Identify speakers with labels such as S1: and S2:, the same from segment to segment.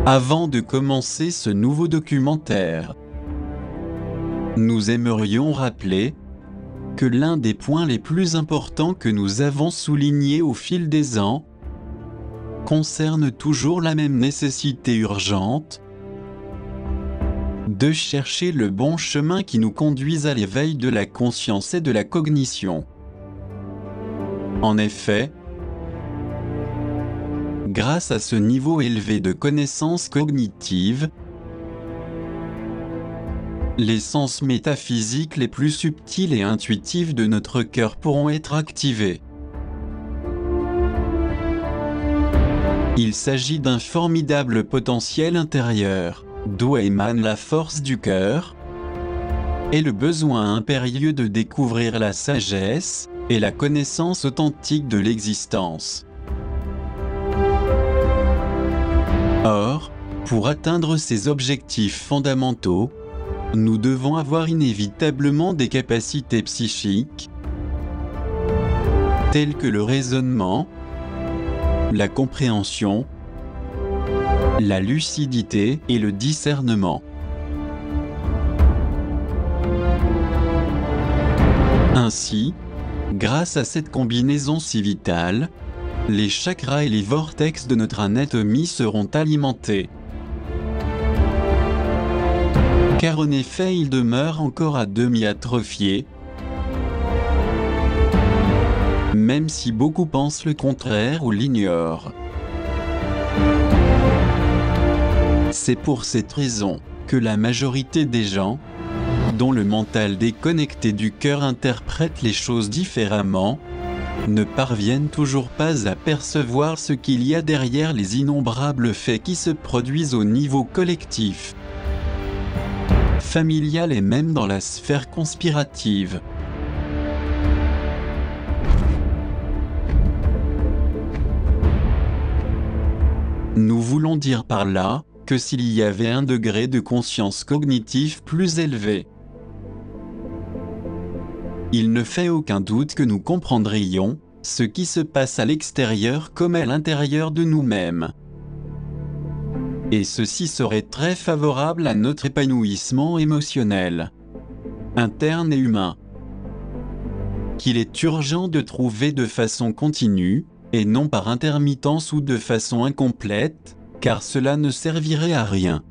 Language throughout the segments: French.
S1: Avant de commencer ce nouveau documentaire, nous aimerions rappeler que l'un des points les plus importants que nous avons soulignés au fil des ans concerne toujours la même nécessité urgente de chercher le bon chemin qui nous conduise à l'éveil de la conscience et de la cognition. En effet, grâce à ce niveau élevé de connaissance cognitive, les sens métaphysiques les plus subtils et intuitifs de notre cœur pourront être activés. Il s'agit d'un formidable potentiel intérieur, d'où émane la force du cœur et le besoin impérieux de découvrir la sagesse et la connaissance authentique de l'existence. Or, pour atteindre ces objectifs fondamentaux, nous devons avoir inévitablement des capacités psychiques telles que le raisonnement, la compréhension, la lucidité et le discernement. Ainsi, grâce à cette combinaison si vitale, les chakras et les vortex de notre anatomie seront alimentés. Car en effet, ils demeurent encore à demi atrophiés, même si beaucoup pensent le contraire ou l'ignorent. C'est pour cette raison que la majorité des gens, dont le mental déconnecté du cœur interprète les choses différemment, ne parviennent toujours pas à percevoir ce qu'il y a derrière les innombrables faits qui se produisent au niveau collectif, familial et même dans la sphère conspirative. Nous voulons dire par là que s'il y avait un degré de conscience cognitive plus élevé, il ne fait aucun doute que nous comprendrions ce qui se passe à l'extérieur comme à l'intérieur de nous-mêmes. Et ceci serait très favorable à notre épanouissement émotionnel, interne et humain, qu'il est urgent de trouver de façon continue, et non par intermittence ou de façon incomplète, car cela ne servirait à rien.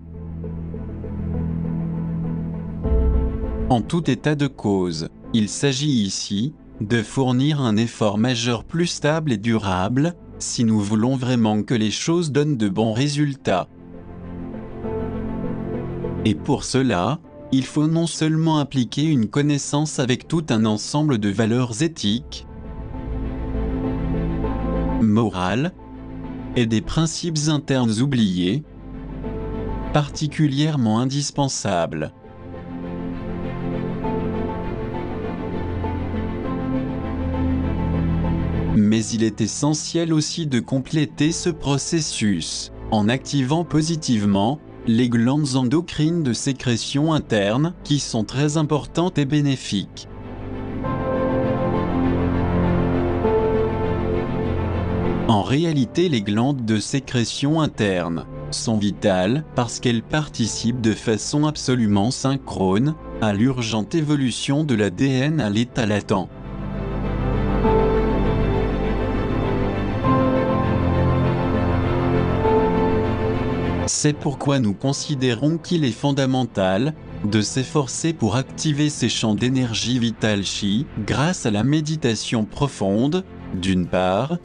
S1: En tout état de cause, il s'agit ici de fournir un effort majeur plus stable et durable, si nous voulons vraiment que les choses donnent de bons résultats. Et pour cela, il faut non seulement impliquer une connaissance avec tout un ensemble de valeurs éthiques, morales, et des principes internes oubliés, particulièrement indispensables. Mais il est essentiel aussi de compléter ce processus en activant positivement les glandes endocrines de sécrétion interne qui sont très importantes et bénéfiques. En réalité, les glandes de sécrétion interne sont vitales parce qu'elles participent de façon absolument synchrone à l'urgente évolution de l'ADN à l'état latent. C'est pourquoi nous considérons qu'il est fondamental de s'efforcer pour activer ces champs d'énergie vitale chi grâce à la méditation profonde, d'une part,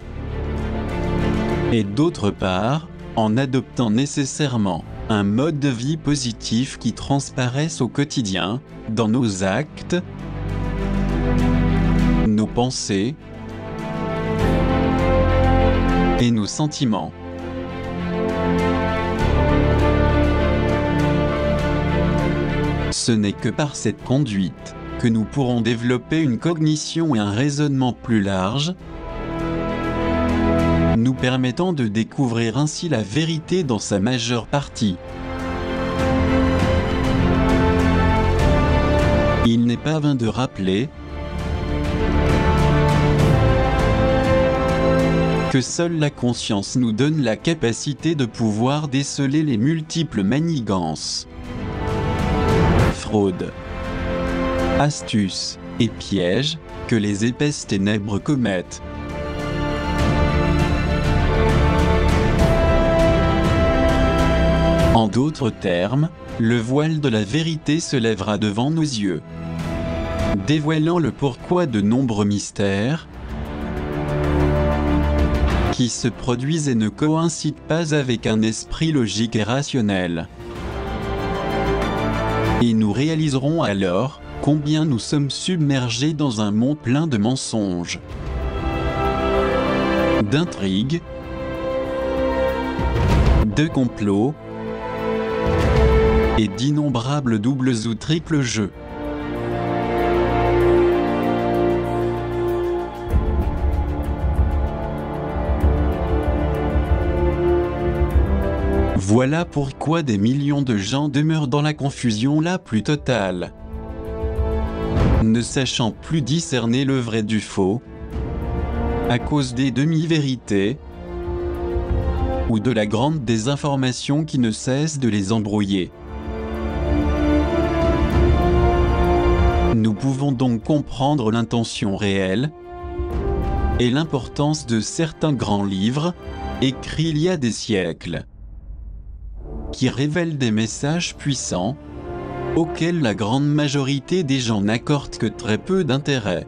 S1: et d'autre part, en adoptant nécessairement un mode de vie positif qui transparaisse au quotidien, dans nos actes, nos pensées et nos sentiments. Ce n'est que par cette conduite que nous pourrons développer une cognition et un raisonnement plus large, nous permettant de découvrir ainsi la vérité dans sa majeure partie. Il n'est pas vain de rappeler que seule la conscience nous donne la capacité de pouvoir déceler les multiples manigances, fraudes, astuces et pièges que les épaisses ténèbres commettent. En d'autres termes, le voile de la vérité se lèvera devant nos yeux, dévoilant le pourquoi de nombreux mystères qui se produisent et ne coïncident pas avec un esprit logique et rationnel. Et nous réaliserons alors combien nous sommes submergés dans un monde plein de mensonges, d'intrigues, de complots et d'innombrables doubles ou triples jeux. Voilà pourquoi des millions de gens demeurent dans la confusion la plus totale, ne sachant plus discerner le vrai du faux, à cause des demi-vérités ou de la grande désinformation qui ne cesse de les embrouiller. Nous pouvons donc comprendre l'intention réelle et l'importance de certains grands livres, écrits il y a des siècles, qui révèlent des messages puissants, auxquels la grande majorité des gens n'accordent que très peu d'intérêt.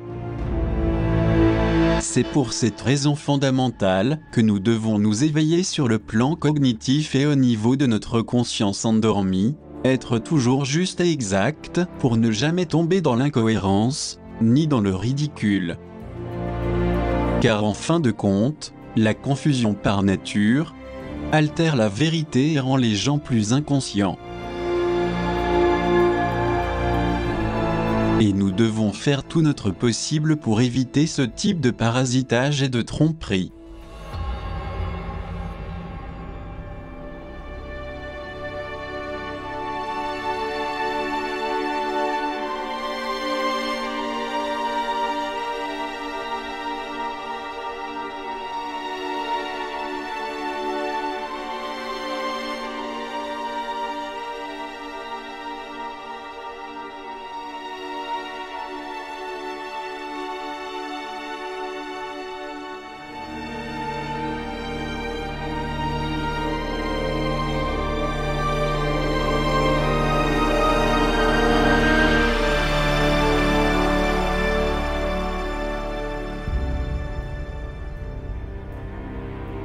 S1: C'est pour cette raison fondamentale que nous devons nous éveiller sur le plan cognitif et au niveau de notre conscience endormie, être toujours juste et exact pour ne jamais tomber dans l'incohérence, ni dans le ridicule. Car en fin de compte, la confusion par nature altère la vérité et rend les gens plus inconscients. Et nous devons faire tout notre possible pour éviter ce type de parasitage et de tromperie.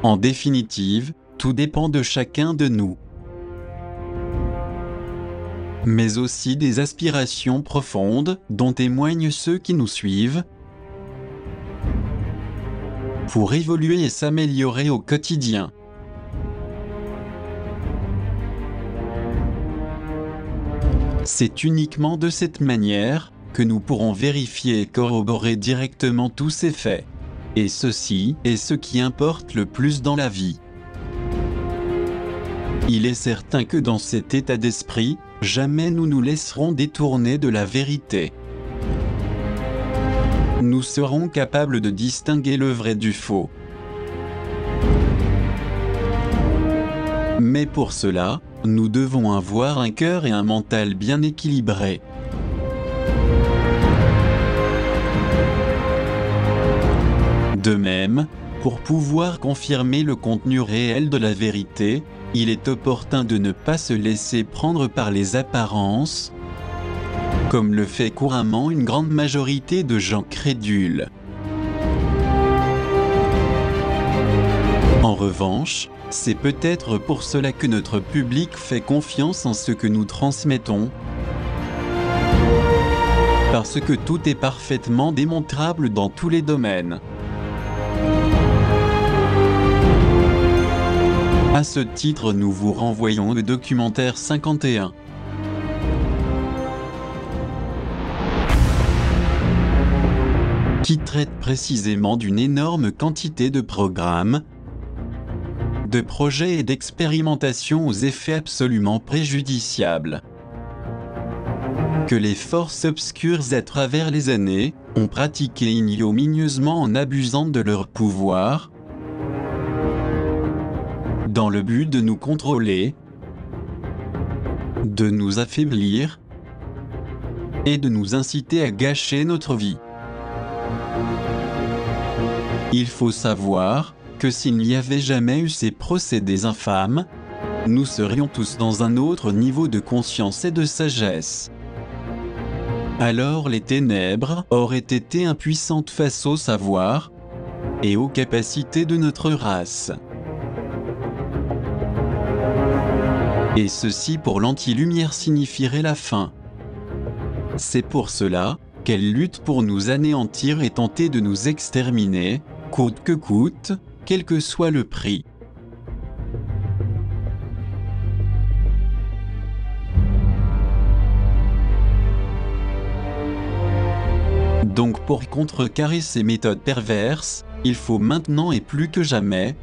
S1: En définitive, tout dépend de chacun de nous, mais aussi des aspirations profondes dont témoignent ceux qui nous suivent, pour évoluer et s'améliorer au quotidien. C'est uniquement de cette manière que nous pourrons vérifier et corroborer directement tous ces faits. Et ceci est ce qui importe le plus dans la vie. Il est certain que dans cet état d'esprit, jamais nous nous laisserons détourner de la vérité. Nous serons capables de distinguer le vrai du faux. Mais pour cela, nous devons avoir un cœur et un mental bien équilibrés. De même, pour pouvoir confirmer le contenu réel de la vérité, il est opportun de ne pas se laisser prendre par les apparences, comme le fait couramment une grande majorité de gens crédules. En revanche, c'est peut-être pour cela que notre public fait confiance en ce que nous transmettons, parce que tout est parfaitement démontrable dans tous les domaines. À ce titre, nous vous renvoyons le documentaire 51. Qui traite précisément d'une énorme quantité de programmes, de projets et d'expérimentations aux effets absolument préjudiciables, que les forces obscures à travers les années ont pratiqué ignominieusement en abusant de leur pouvoir, dans le but de nous contrôler, de nous affaiblir et de nous inciter à gâcher notre vie. Il faut savoir que s'il n'y avait jamais eu ces procédés infâmes, nous serions tous dans un autre niveau de conscience et de sagesse. Alors les ténèbres auraient été impuissantes face au savoir et aux capacités de notre race. Et ceci pour l'anti-lumière signifierait la fin. C'est pour cela qu'elle lutte pour nous anéantir et tenter de nous exterminer, coûte que coûte, quel que soit le prix. Donc pour contrecarrer ces méthodes perverses, il faut maintenant et plus que jamais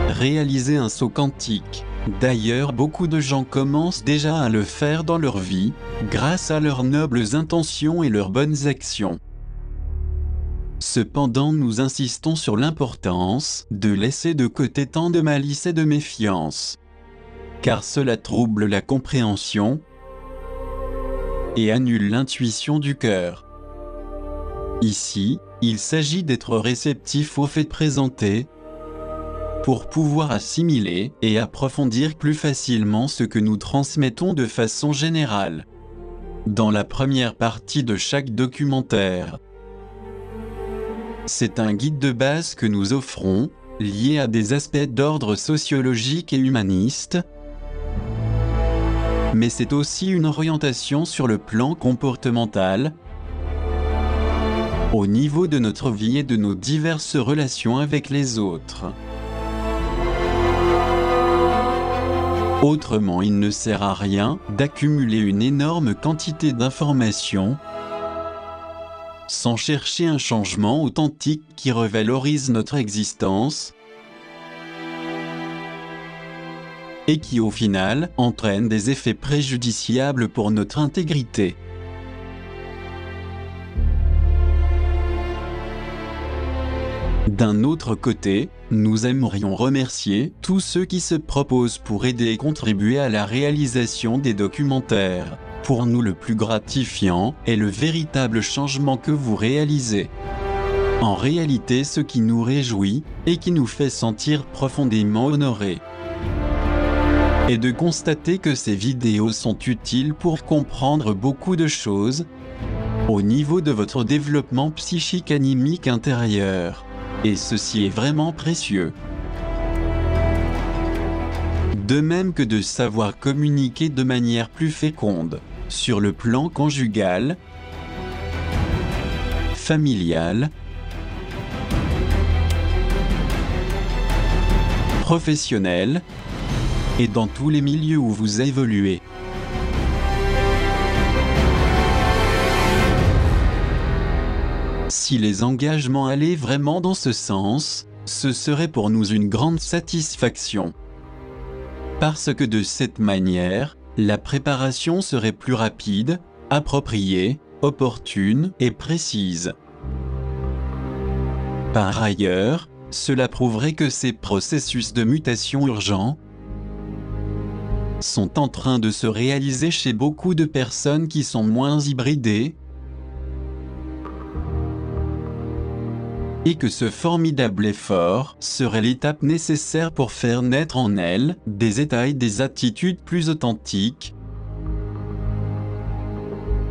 S1: réaliser un saut quantique. D'ailleurs, beaucoup de gens commencent déjà à le faire dans leur vie, grâce à leurs nobles intentions et leurs bonnes actions. Cependant, nous insistons sur l'importance de laisser de côté tant de malice et de méfiance, car cela trouble la compréhension et annule l'intuition du cœur. Ici, il s'agit d'être réceptif aux faits présentés pour pouvoir assimiler et approfondir plus facilement ce que nous transmettons de façon générale. Dans la première partie de chaque documentaire, c'est un guide de base que nous offrons, lié à des aspects d'ordre sociologique et humaniste, mais c'est aussi une orientation sur le plan comportemental, au niveau de notre vie et de nos diverses relations avec les autres. Autrement, il ne sert à rien d'accumuler une énorme quantité d'informations sans chercher un changement authentique qui revalorise notre existence et qui au final entraîne des effets préjudiciables pour notre intégrité. D'un autre côté, nous aimerions remercier tous ceux qui se proposent pour aider et contribuer à la réalisation des documentaires. Pour nous, le plus gratifiant est le véritable changement que vous réalisez. En réalité, ce qui nous réjouit et qui nous fait sentir profondément honorés est de constater que ces vidéos sont utiles pour comprendre beaucoup de choses au niveau de votre développement psychique animique intérieur. Et ceci est vraiment précieux. De même que de savoir communiquer de manière plus féconde sur le plan conjugal, familial, professionnel et dans tous les milieux où vous évoluez. Si les engagements allaient vraiment dans ce sens, ce serait pour nous une grande satisfaction. Parce que de cette manière, la préparation serait plus rapide, appropriée, opportune et précise. Par ailleurs, cela prouverait que ces processus de mutation urgents sont en train de se réaliser chez beaucoup de personnes qui sont moins hybridées, et que ce formidable effort serait l'étape nécessaire pour faire naître en elles des états et des attitudes plus authentiques,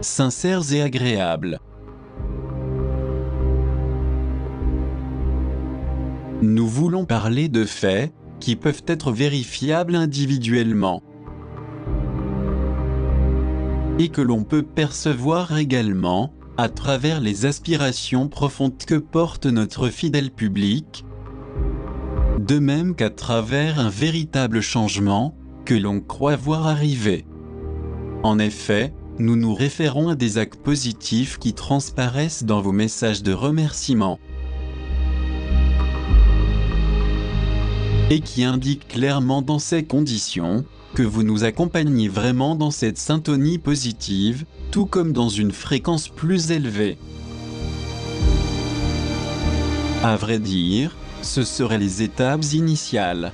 S1: sincères et agréables. Nous voulons parler de faits qui peuvent être vérifiables individuellement et que l'on peut percevoir également à travers les aspirations profondes que porte notre fidèle public, de même qu'à travers un véritable changement que l'on croit voir arriver. En effet, nous nous référons à des actes positifs qui transparaissent dans vos messages de remerciement et qui indiquent clairement dans ces conditions que vous nous accompagnez vraiment dans cette syntonie positive, tout comme dans une fréquence plus élevée. À vrai dire, ce seraient les étapes initiales.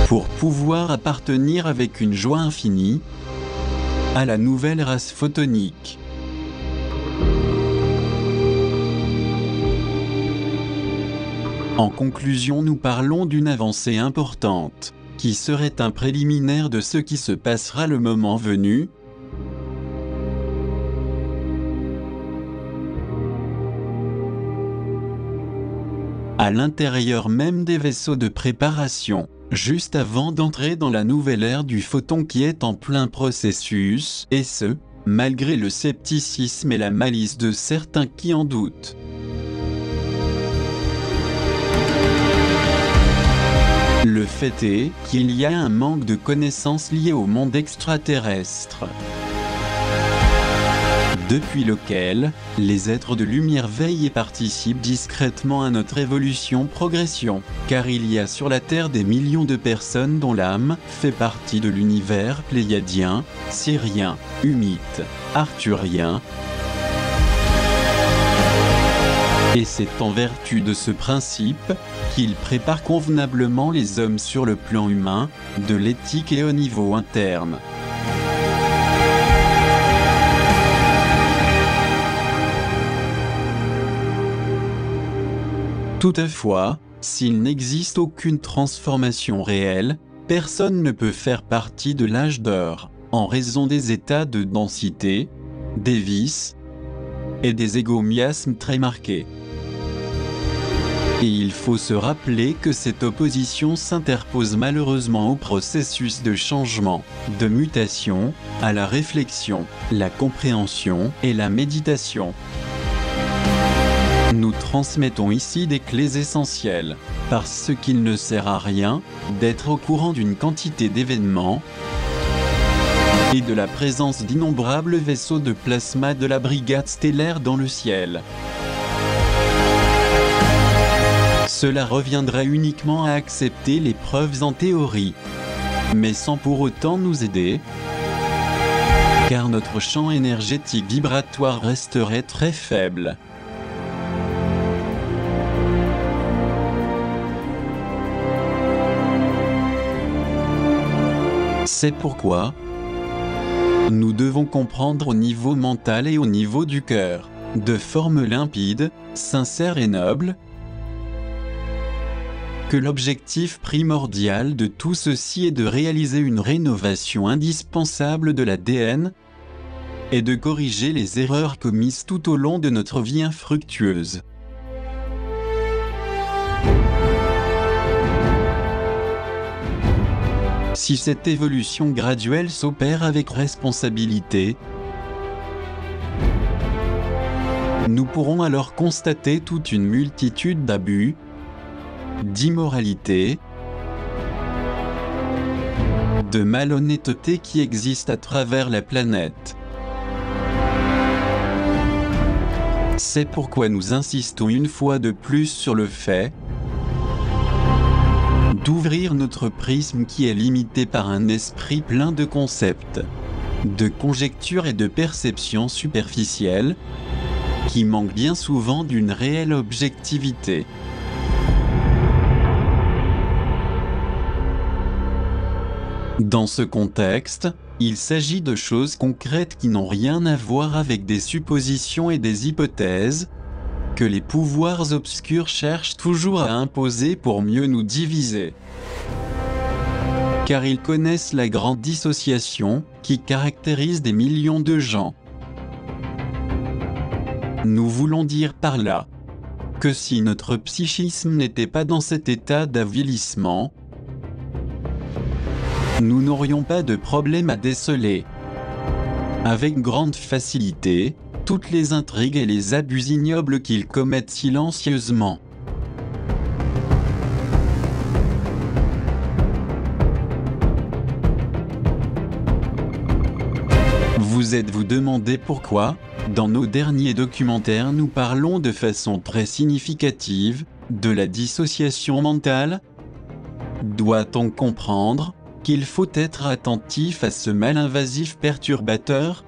S1: pour pouvoir appartenir avec une joie infinie à la nouvelle race photonique. En conclusion, nous parlons d'une avancée importante, qui serait un préliminaire de ce qui se passera le moment venu. À l'intérieur même des vaisseaux de préparation, juste avant d'entrer dans la nouvelle ère du photon qui est en plein processus, et ce, malgré le scepticisme et la malice de certains qui en doutent. Le fait est qu'il y a un manque de connaissances liées au monde extraterrestre, depuis lequel les êtres de lumière veillent et participent discrètement à notre évolution-progression, car il y a sur la Terre des millions de personnes dont l'âme fait partie de l'univers pléiadien, syrien, humite, arthurien. Et c'est en vertu de ce principe qu'il prépare convenablement les hommes sur le plan humain, de l'éthique et au niveau interne. Toutefois, s'il n'existe aucune transformation réelle, personne ne peut faire partie de l'âge d'or, en raison des états de densité, des vices et des égomiasmes très marqués. Et il faut se rappeler que cette opposition s'interpose malheureusement au processus de changement, de mutation, à la réflexion, la compréhension et la méditation. Nous transmettons ici des clés essentielles, parce qu'il ne sert à rien d'être au courant d'une quantité d'événements et de la présence d'innombrables vaisseaux de plasma de la brigade stellaire dans le ciel. Cela reviendrait uniquement à accepter les preuves en théorie, mais sans pour autant nous aider, car notre champ énergétique vibratoire resterait très faible. C'est pourquoi nous devons comprendre au niveau mental et au niveau du cœur, de forme limpide, sincère et noble, que l'objectif primordial de tout ceci est de réaliser une rénovation indispensable de l'ADN et de corriger les erreurs commises tout au long de notre vie infructueuse. Si cette évolution graduelle s'opère avec responsabilité, nous pourrons alors constater toute une multitude d'abus, d'immoralité, de malhonnêteté qui existent à travers la planète. C'est pourquoi nous insistons une fois de plus sur le fait d'ouvrir notre prisme qui est limité par un esprit plein de concepts, de conjectures et de perceptions superficielles, qui manquent bien souvent d'une réelle objectivité. Dans ce contexte, il s'agit de choses concrètes qui n'ont rien à voir avec des suppositions et des hypothèses, que les pouvoirs obscurs cherchent toujours à imposer pour mieux nous diviser. Car ils connaissent la grande dissociation qui caractérise des millions de gens. Nous voulons dire par là que si notre psychisme n'était pas dans cet état d'avilissement, nous n'aurions pas de problème à déceler avec grande facilité toutes les intrigues et les abus ignobles qu'ils commettent silencieusement. Vous êtes-vous demandé pourquoi, dans nos derniers documentaires, nous parlons de façon très significative de la dissociation mentale? Doit-on comprendre qu'il faut être attentif à ce mal invasif perturbateur?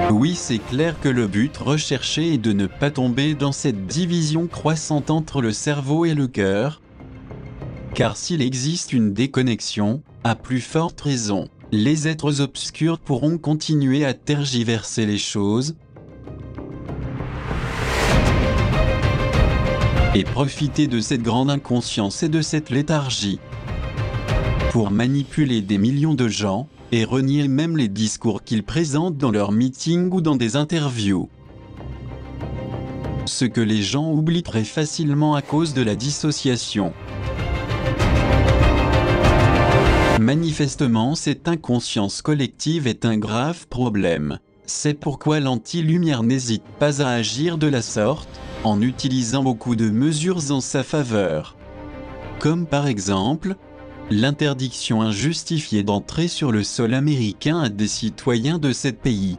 S1: Oui, c'est clair que le but recherché est de ne pas tomber dans cette division croissante entre le cerveau et le cœur, Car s'il existe une déconnexion, à plus forte raison, les êtres obscurs pourront continuer à tergiverser les choses et profiter de cette grande inconscience et de cette léthargie pour manipuler des millions de gens et renier même les discours qu'ils présentent dans leurs meetings ou dans des interviews. Ce que les gens oublient très facilement à cause de la dissociation. Manifestement, cette inconscience collective est un grave problème. C'est pourquoi l'anti-lumière n'hésite pas à agir de la sorte, en utilisant beaucoup de mesures en sa faveur. Comme par exemple, l'interdiction injustifiée d'entrer sur le sol américain à des citoyens de ce pays.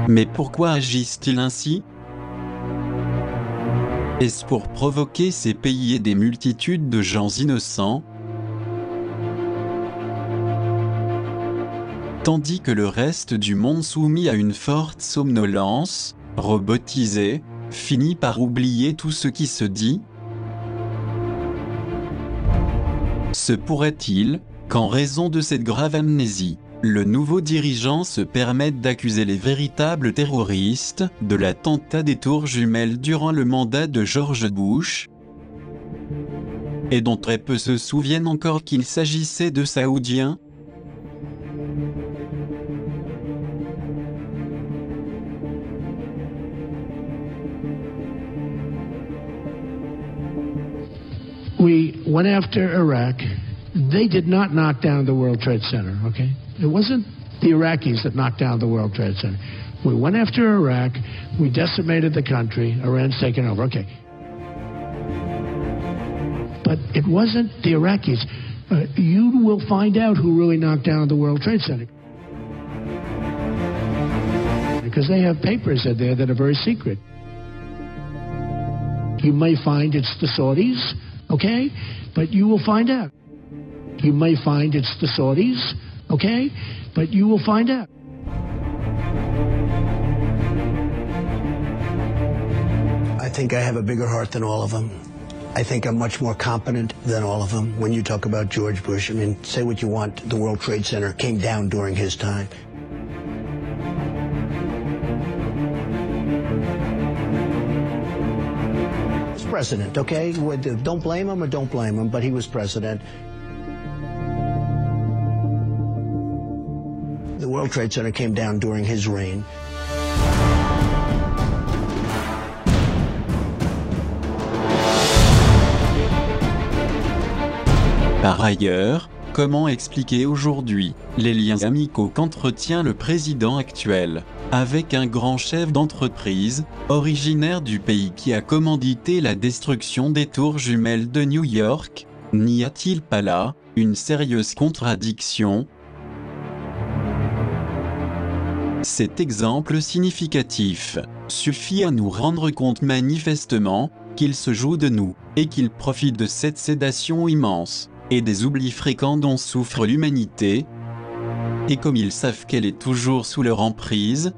S1: Mais pourquoi agissent-ils ainsi? Est-ce pour provoquer ces pays et des multitudes de gens innocents? Tandis que le reste du monde soumis à une forte somnolence, robotisé, finit par oublier tout ce qui se dit? Se pourrait-il qu'en raison de cette grave amnésie, le nouveau dirigeant se permette d'accuser les véritables terroristes de l'attentat des tours jumelles durant le mandat de George Bush, et dont très peu se souviennent encore qu'il s'agissait de Saoudiens?
S2: We went after Iraq. They did not knock down the World Trade Center, okay? It wasn't the Iraqis that knocked down the World Trade Center. We went after Iraq. We decimated the country. Iran's taken over, okay. But it wasn't the Iraqis. You will find out who really knocked down the World Trade Center. Because they have papers in there that are very secret. You may find it's the Saudis, okay? But you will find out. You may find it's the Saudis, okay? But you will find out.
S3: I think I have a bigger heart than all of them. I think I'm much more competent than all of them. When you talk about George Bush, I mean, say what you want, the World Trade Center came down during his time. He was president, okay? Don't blame him or don't blame him, but he was president. The World Trade Center came down during his reign.
S1: Par ailleurs, comment expliquer aujourd'hui les liens amicaux qu'entretient le président actuel avec un grand chef d'entreprise, originaire du pays qui a commandité la destruction des tours jumelles de New York? N'y a-t-il pas là une sérieuse contradiction? Cet exemple significatif suffit à nous rendre compte manifestement qu'il se joue de nous, et qu'il profite de cette sédation immense, et des oublis fréquents dont souffre l'humanité, et comme ils savent qu'elle est toujours sous leur emprise,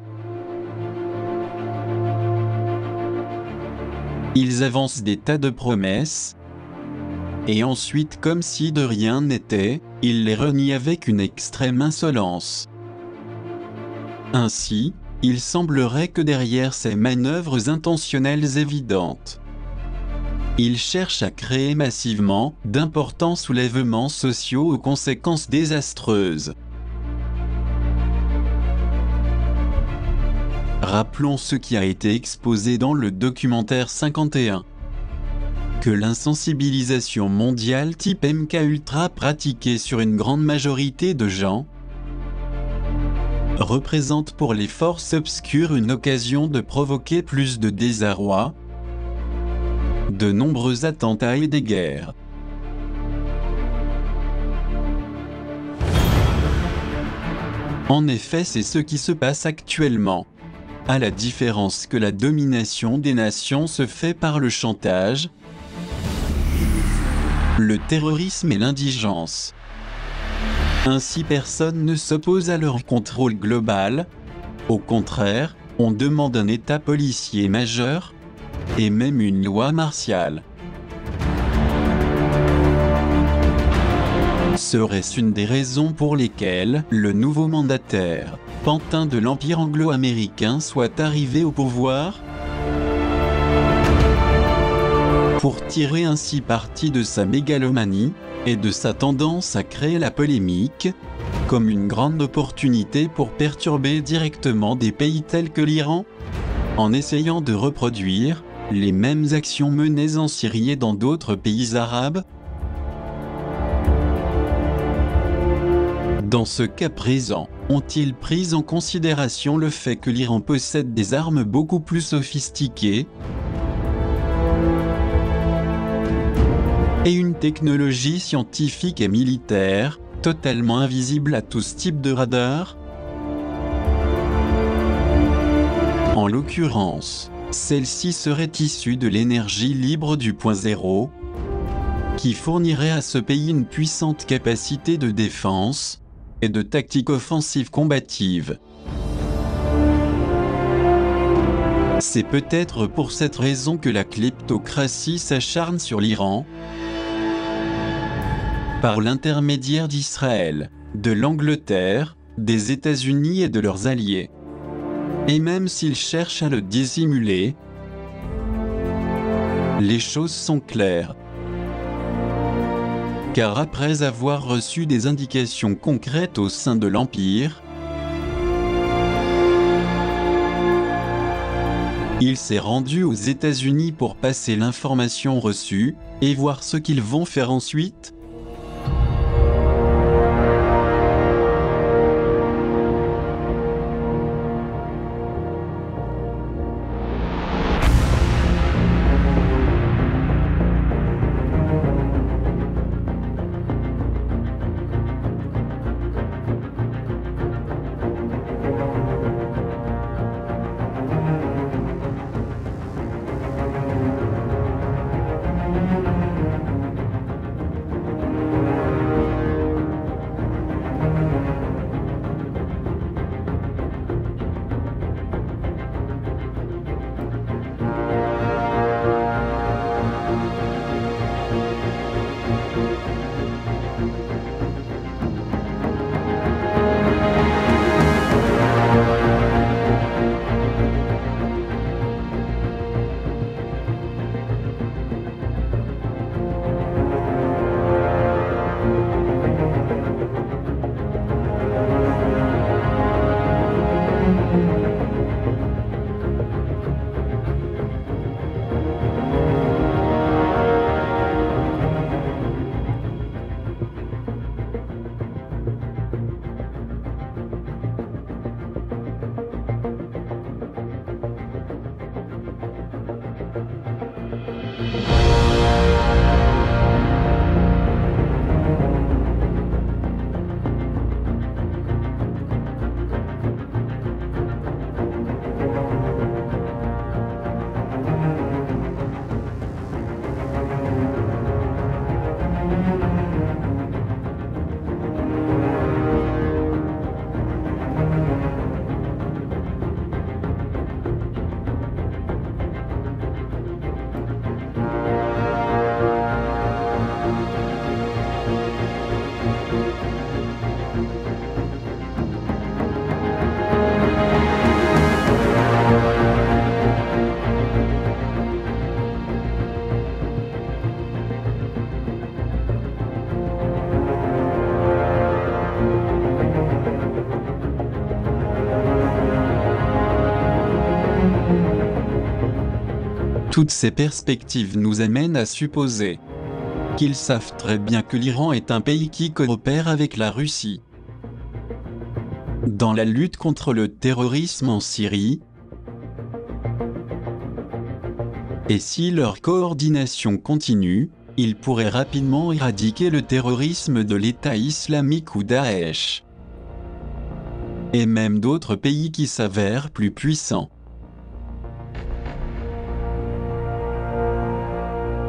S1: ils avancent des tas de promesses, et ensuite, comme si de rien n'était, ils les renient avec une extrême insolence. Ainsi, il semblerait que derrière ces manœuvres intentionnelles évidentes, Ils cherchent à créer massivement d'importants soulèvements sociaux aux conséquences désastreuses. Rappelons ce qui a été exposé dans le documentaire 51. Que l'insensibilisation mondiale type MKUltra pratiquée sur une grande majorité de gens représente pour les forces obscures une occasion de provoquer plus de désarroi, de nombreux attentats et des guerres. En effet, c'est ce qui se passe actuellement. À la différence que la domination des nations se fait par le chantage, le terrorisme et l'indigence. Ainsi, personne ne s'oppose à leur contrôle global. Au contraire, on demande un État policier majeur, et même une loi martiale. Serait-ce une des raisons pour lesquelles le nouveau mandataire, pantin de l'Empire anglo-américain, soit arrivé au pouvoir? Pour tirer ainsi parti de sa mégalomanie et de sa tendance à créer la polémique, comme une grande opportunité pour perturber directement des pays tels que l'Iran, en essayant de reproduire les mêmes actions menées en Syrie et dans d'autres pays arabes? Dans ce cas présent, ont-ils pris en considération le fait que l'Iran possède des armes beaucoup plus sophistiquées et une technologie scientifique et militaire totalement invisible à tout type de radar? En l'occurrence, celle-ci serait issue de l'énergie libre du point zéro, qui fournirait à ce pays une puissante capacité de défense et de tactique offensive combative. C'est peut-être pour cette raison que la kleptocratie s'acharne sur l'Iran, par l'intermédiaire d'Israël, de l'Angleterre, des États-Unis et de leurs alliés. Et même s'ils cherchent à le dissimuler, les choses sont claires. Car après avoir reçu des indications concrètes au sein de l'Empire, il s'est rendu aux États-Unis pour passer l'information reçue et voir ce qu'ils vont faire ensuite. Toutes ces perspectives nous amènent à supposer qu'ils savent très bien que l'Iran est un pays qui coopère avec la Russie dans la lutte contre le terrorisme en Syrie. Et si leur coordination continue, ils pourraient rapidement éradiquer le terrorisme de l'État islamique ou Daesh. Et même d'autres pays qui s'avèrent plus puissants.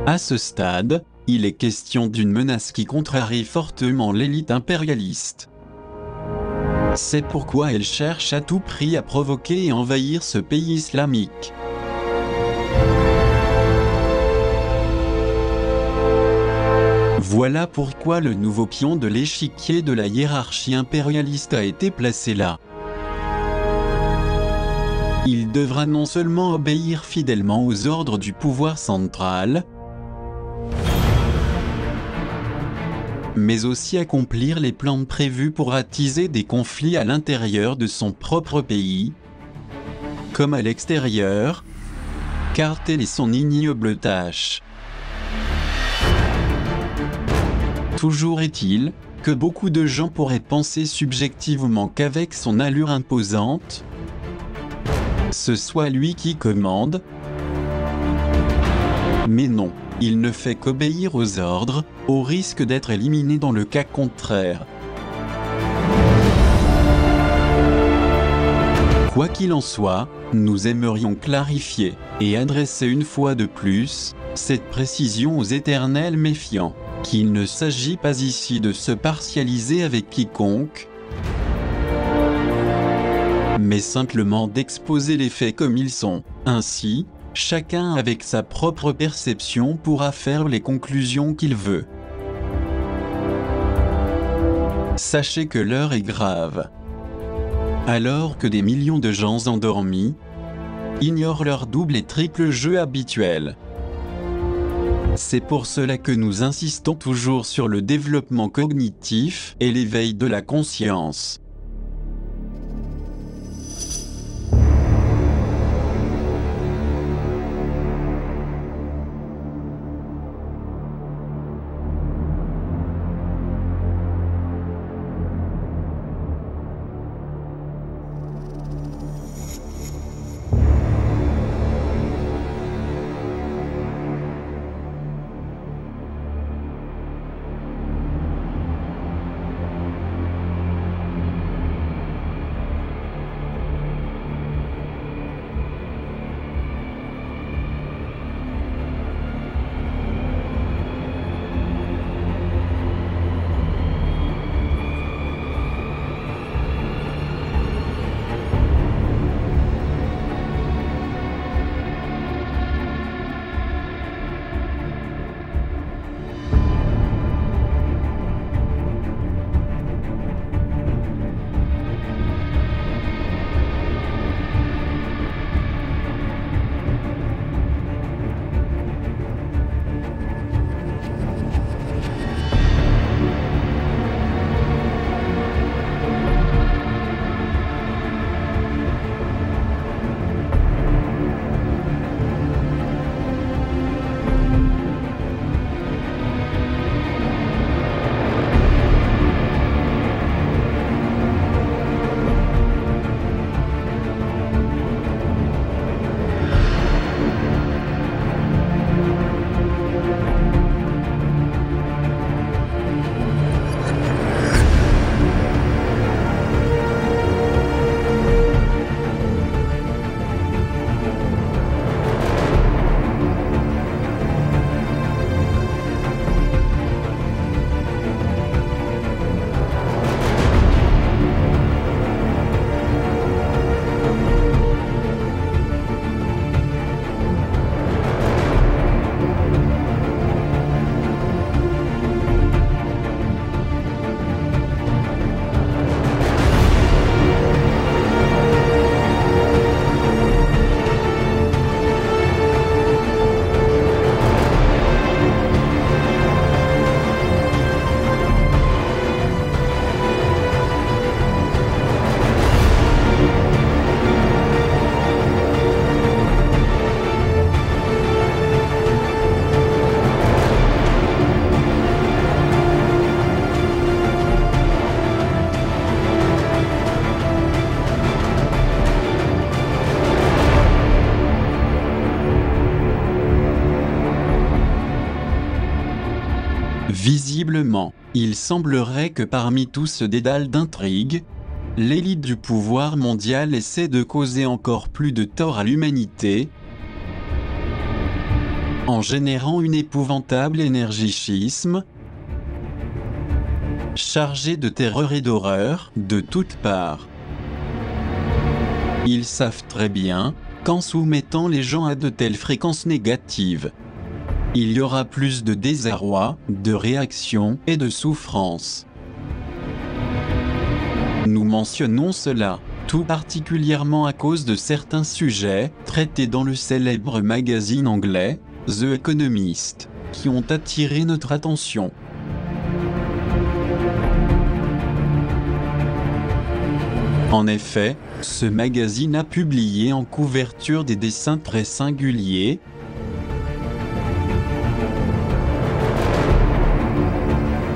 S1: À ce stade, il est question d'une menace qui contrarie fortement l'élite impérialiste. C'est pourquoi elle cherche à tout prix à provoquer et envahir ce pays islamique. Voilà pourquoi le nouveau pion de l'échiquier de la hiérarchie impérialiste a été placé là. Il devra non seulement obéir fidèlement aux ordres du pouvoir central, mais aussi accomplir les plans prévus pour attiser des conflits à l'intérieur de son propre pays, comme à l'extérieur, car telle est son ignoble tâche. Toujours est-il que beaucoup de gens pourraient penser subjectivement qu'avec son allure imposante, ce soit lui qui commande. Mais non, il ne fait qu'obéir aux ordres, au risque d'être éliminé dans le cas contraire. Quoi qu'il en soit, nous aimerions clarifier et adresser une fois de plus cette précision aux éternels méfiants, qu'il ne s'agit pas ici de se partialiser avec quiconque, mais simplement d'exposer les faits comme ils sont. Ainsi, chacun avec sa propre perception pourra faire les conclusions qu'il veut. Sachez que l'heure est grave. Alors que des millions de gens endormis ignorent leur double et triple jeu habituel. C'est pour cela que nous insistons toujours sur le développement cognitif et l'éveil de la conscience. Visiblement, il semblerait que parmi tout ce dédale d'intrigues, l'élite du pouvoir mondial essaie de causer encore plus de tort à l'humanité, en générant une épouvantable énergichisme, chargé de terreur et d'horreur, de toutes parts. Ils savent très bien qu'en soumettant les gens à de telles fréquences négatives, il y aura plus de désarroi, de réaction et de souffrance. Nous mentionnons cela, tout particulièrement à cause de certains sujets traités dans le célèbre magazine anglais, The Economist, qui ont attiré notre attention. En effet, ce magazine a publié en couverture des dessins très singuliers,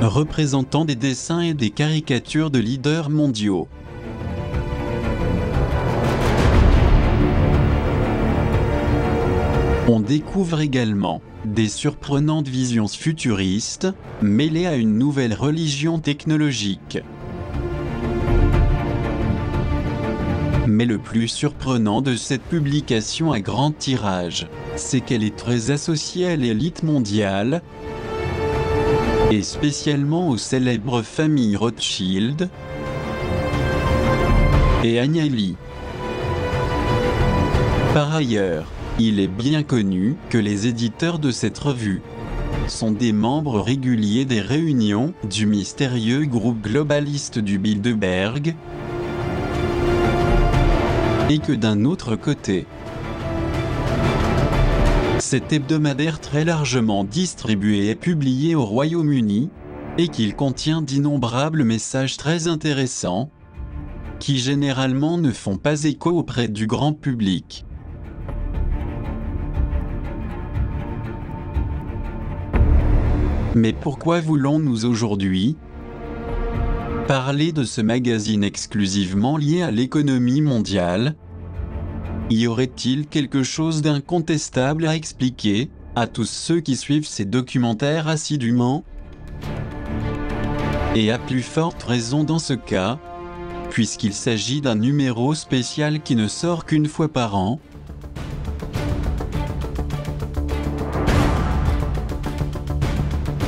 S1: représentant des dessins et des caricatures de leaders mondiaux. On découvre également des surprenantes visions futuristes, mêlées à une nouvelle religion technologique. Mais le plus surprenant de cette publication à grand tirage, c'est qu'elle est très associée à l'élite mondiale, et spécialement aux célèbres familles Rothschild et Agnelli. Par ailleurs, il est bien connu que les éditeurs de cette revue sont des membres réguliers des réunions du mystérieux groupe globaliste du Bilderberg, et que d'un autre côté, cet hebdomadaire très largement distribué est publié au Royaume-Uni, et qu'il contient d'innombrables messages très intéressants, qui généralement ne font pas écho auprès du grand public. Mais pourquoi voulons-nous aujourd'hui parler de ce magazine exclusivement lié à l'économie mondiale? Y aurait-il quelque chose d'incontestable à expliquer à tous ceux qui suivent ces documentaires assidûment? Et à plus forte raison dans ce cas, puisqu'il s'agit d'un numéro spécial qui ne sort qu'une fois par an.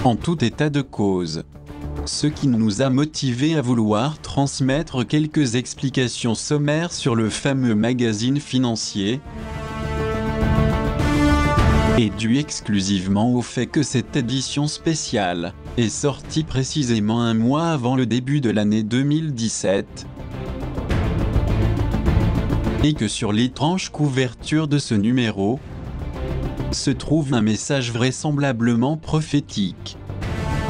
S1: En tout état de cause, ce qui nous a motivés à vouloir transmettre quelques explications sommaires sur le fameux magazine financier est dû exclusivement au fait que cette édition spéciale est sortie précisément un mois avant le début de l'année 2017 et que sur l'étrange couverture de ce numéro se trouve un message vraisemblablement prophétique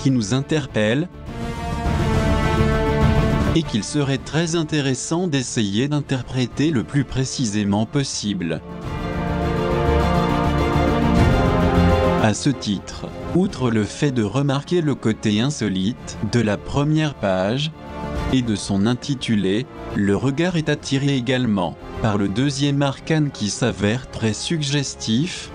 S1: qui nous interpelle et qu'il serait très intéressant d'essayer d'interpréter le plus précisément possible. À ce titre, outre le fait de remarquer le côté insolite de la première page et de son intitulé, le regard est attiré également par le deuxième arcane qui s'avère très suggestif,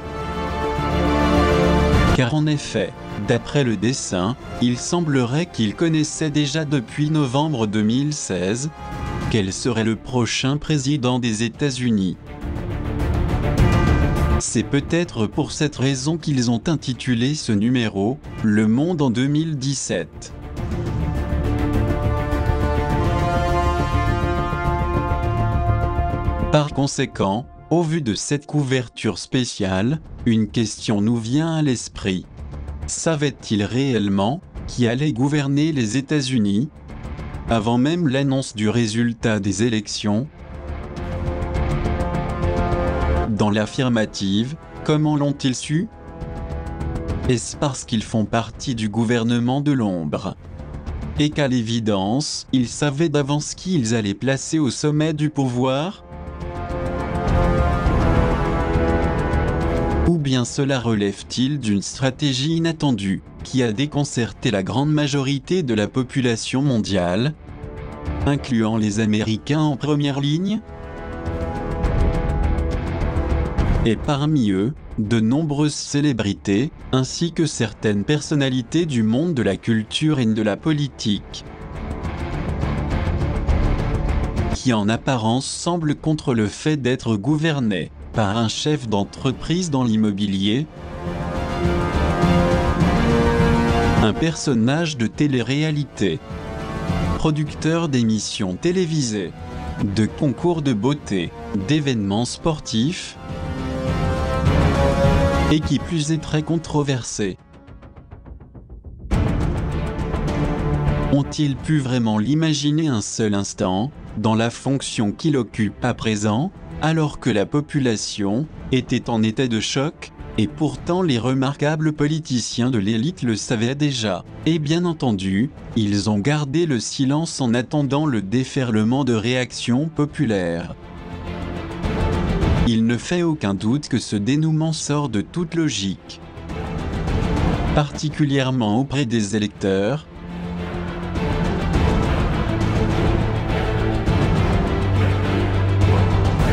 S1: car en effet, d'après le dessin, il semblerait qu'il connaissait déjà depuis novembre 2016 quel serait le prochain président des États-Unis. C'est peut-être pour cette raison qu'ils ont intitulé ce numéro « Le Monde en 2017 ». Par conséquent, au vu de cette couverture spéciale, une question nous vient à l'esprit. Savait-il réellement qui allait gouverner les États-Unis avant même l'annonce du résultat des élections? Dans l'affirmative, comment l'ont-ils su? Est-ce parce qu'ils font partie du gouvernement de l'ombre? Et qu'à l'évidence, ils savaient d'avance qui ils allaient placer au sommet du pouvoir? Ou bien cela relève-t-il d'une stratégie inattendue, qui a déconcerté la grande majorité de la population mondiale, incluant les Américains en première ligne? Et parmi eux, de nombreuses célébrités, ainsi que certaines personnalités du monde de la culture et de la politique, qui en apparence semblent contre le fait d'être gouvernés par un chef d'entreprise dans l'immobilier, un personnage de télé-réalité, producteur d'émissions télévisées, de concours de beauté, d'événements sportifs, et qui plus est très controversé. Ont-ils pu vraiment l'imaginer un seul instant, dans la fonction qu'il occupe à présent, alors que la population était en état de choc, et pourtant les remarquables politiciens de l'élite le savaient déjà, et bien entendu, ils ont gardé le silence en attendant le déferlement de réactions populaires. Il ne fait aucun doute que ce dénouement sort de toute logique, particulièrement auprès des électeurs,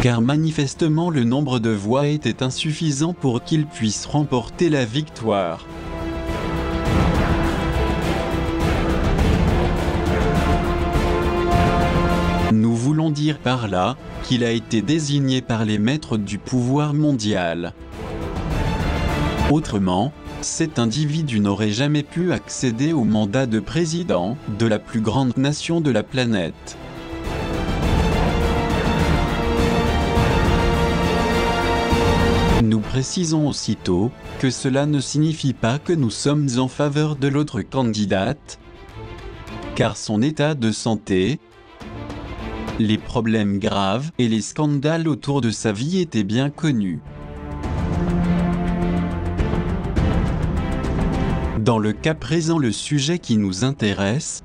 S1: car manifestement le nombre de voix était insuffisant pour qu'ils puissent remporter la victoire. Nous voulons dire par là qu'il a été désigné par les maîtres du pouvoir mondial. Autrement, cet individu n'aurait jamais pu accéder au mandat de président de la plus grande nation de la planète. Nous précisons aussitôt que cela ne signifie pas que nous sommes en faveur de l'autre candidate, car son état de santé, les problèmes graves et les scandales autour de sa vie étaient bien connus. Dans le cas présent, le sujet qui nous intéresse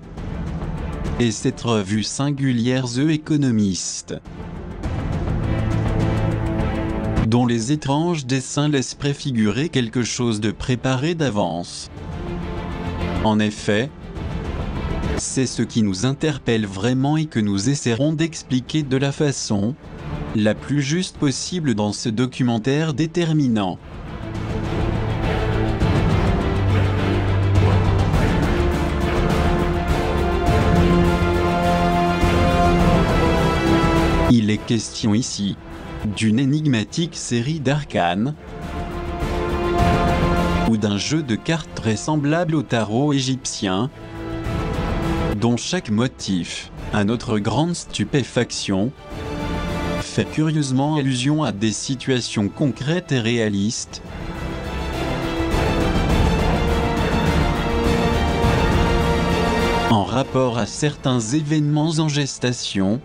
S1: est cette revue singulière The Economist, dont les étranges dessins laissent préfigurer quelque chose de préparé d'avance. En effet, c'est ce qui nous interpelle vraiment et que nous essaierons d'expliquer de la façon la plus juste possible dans ce documentaire déterminant. Il est question ici d'une énigmatique série d'arcanes ou d'un jeu de cartes très semblable au tarot égyptien, dont chaque motif, à notre grande stupéfaction, fait curieusement allusion à des situations concrètes et réalistes, en rapport à certains événements en gestation,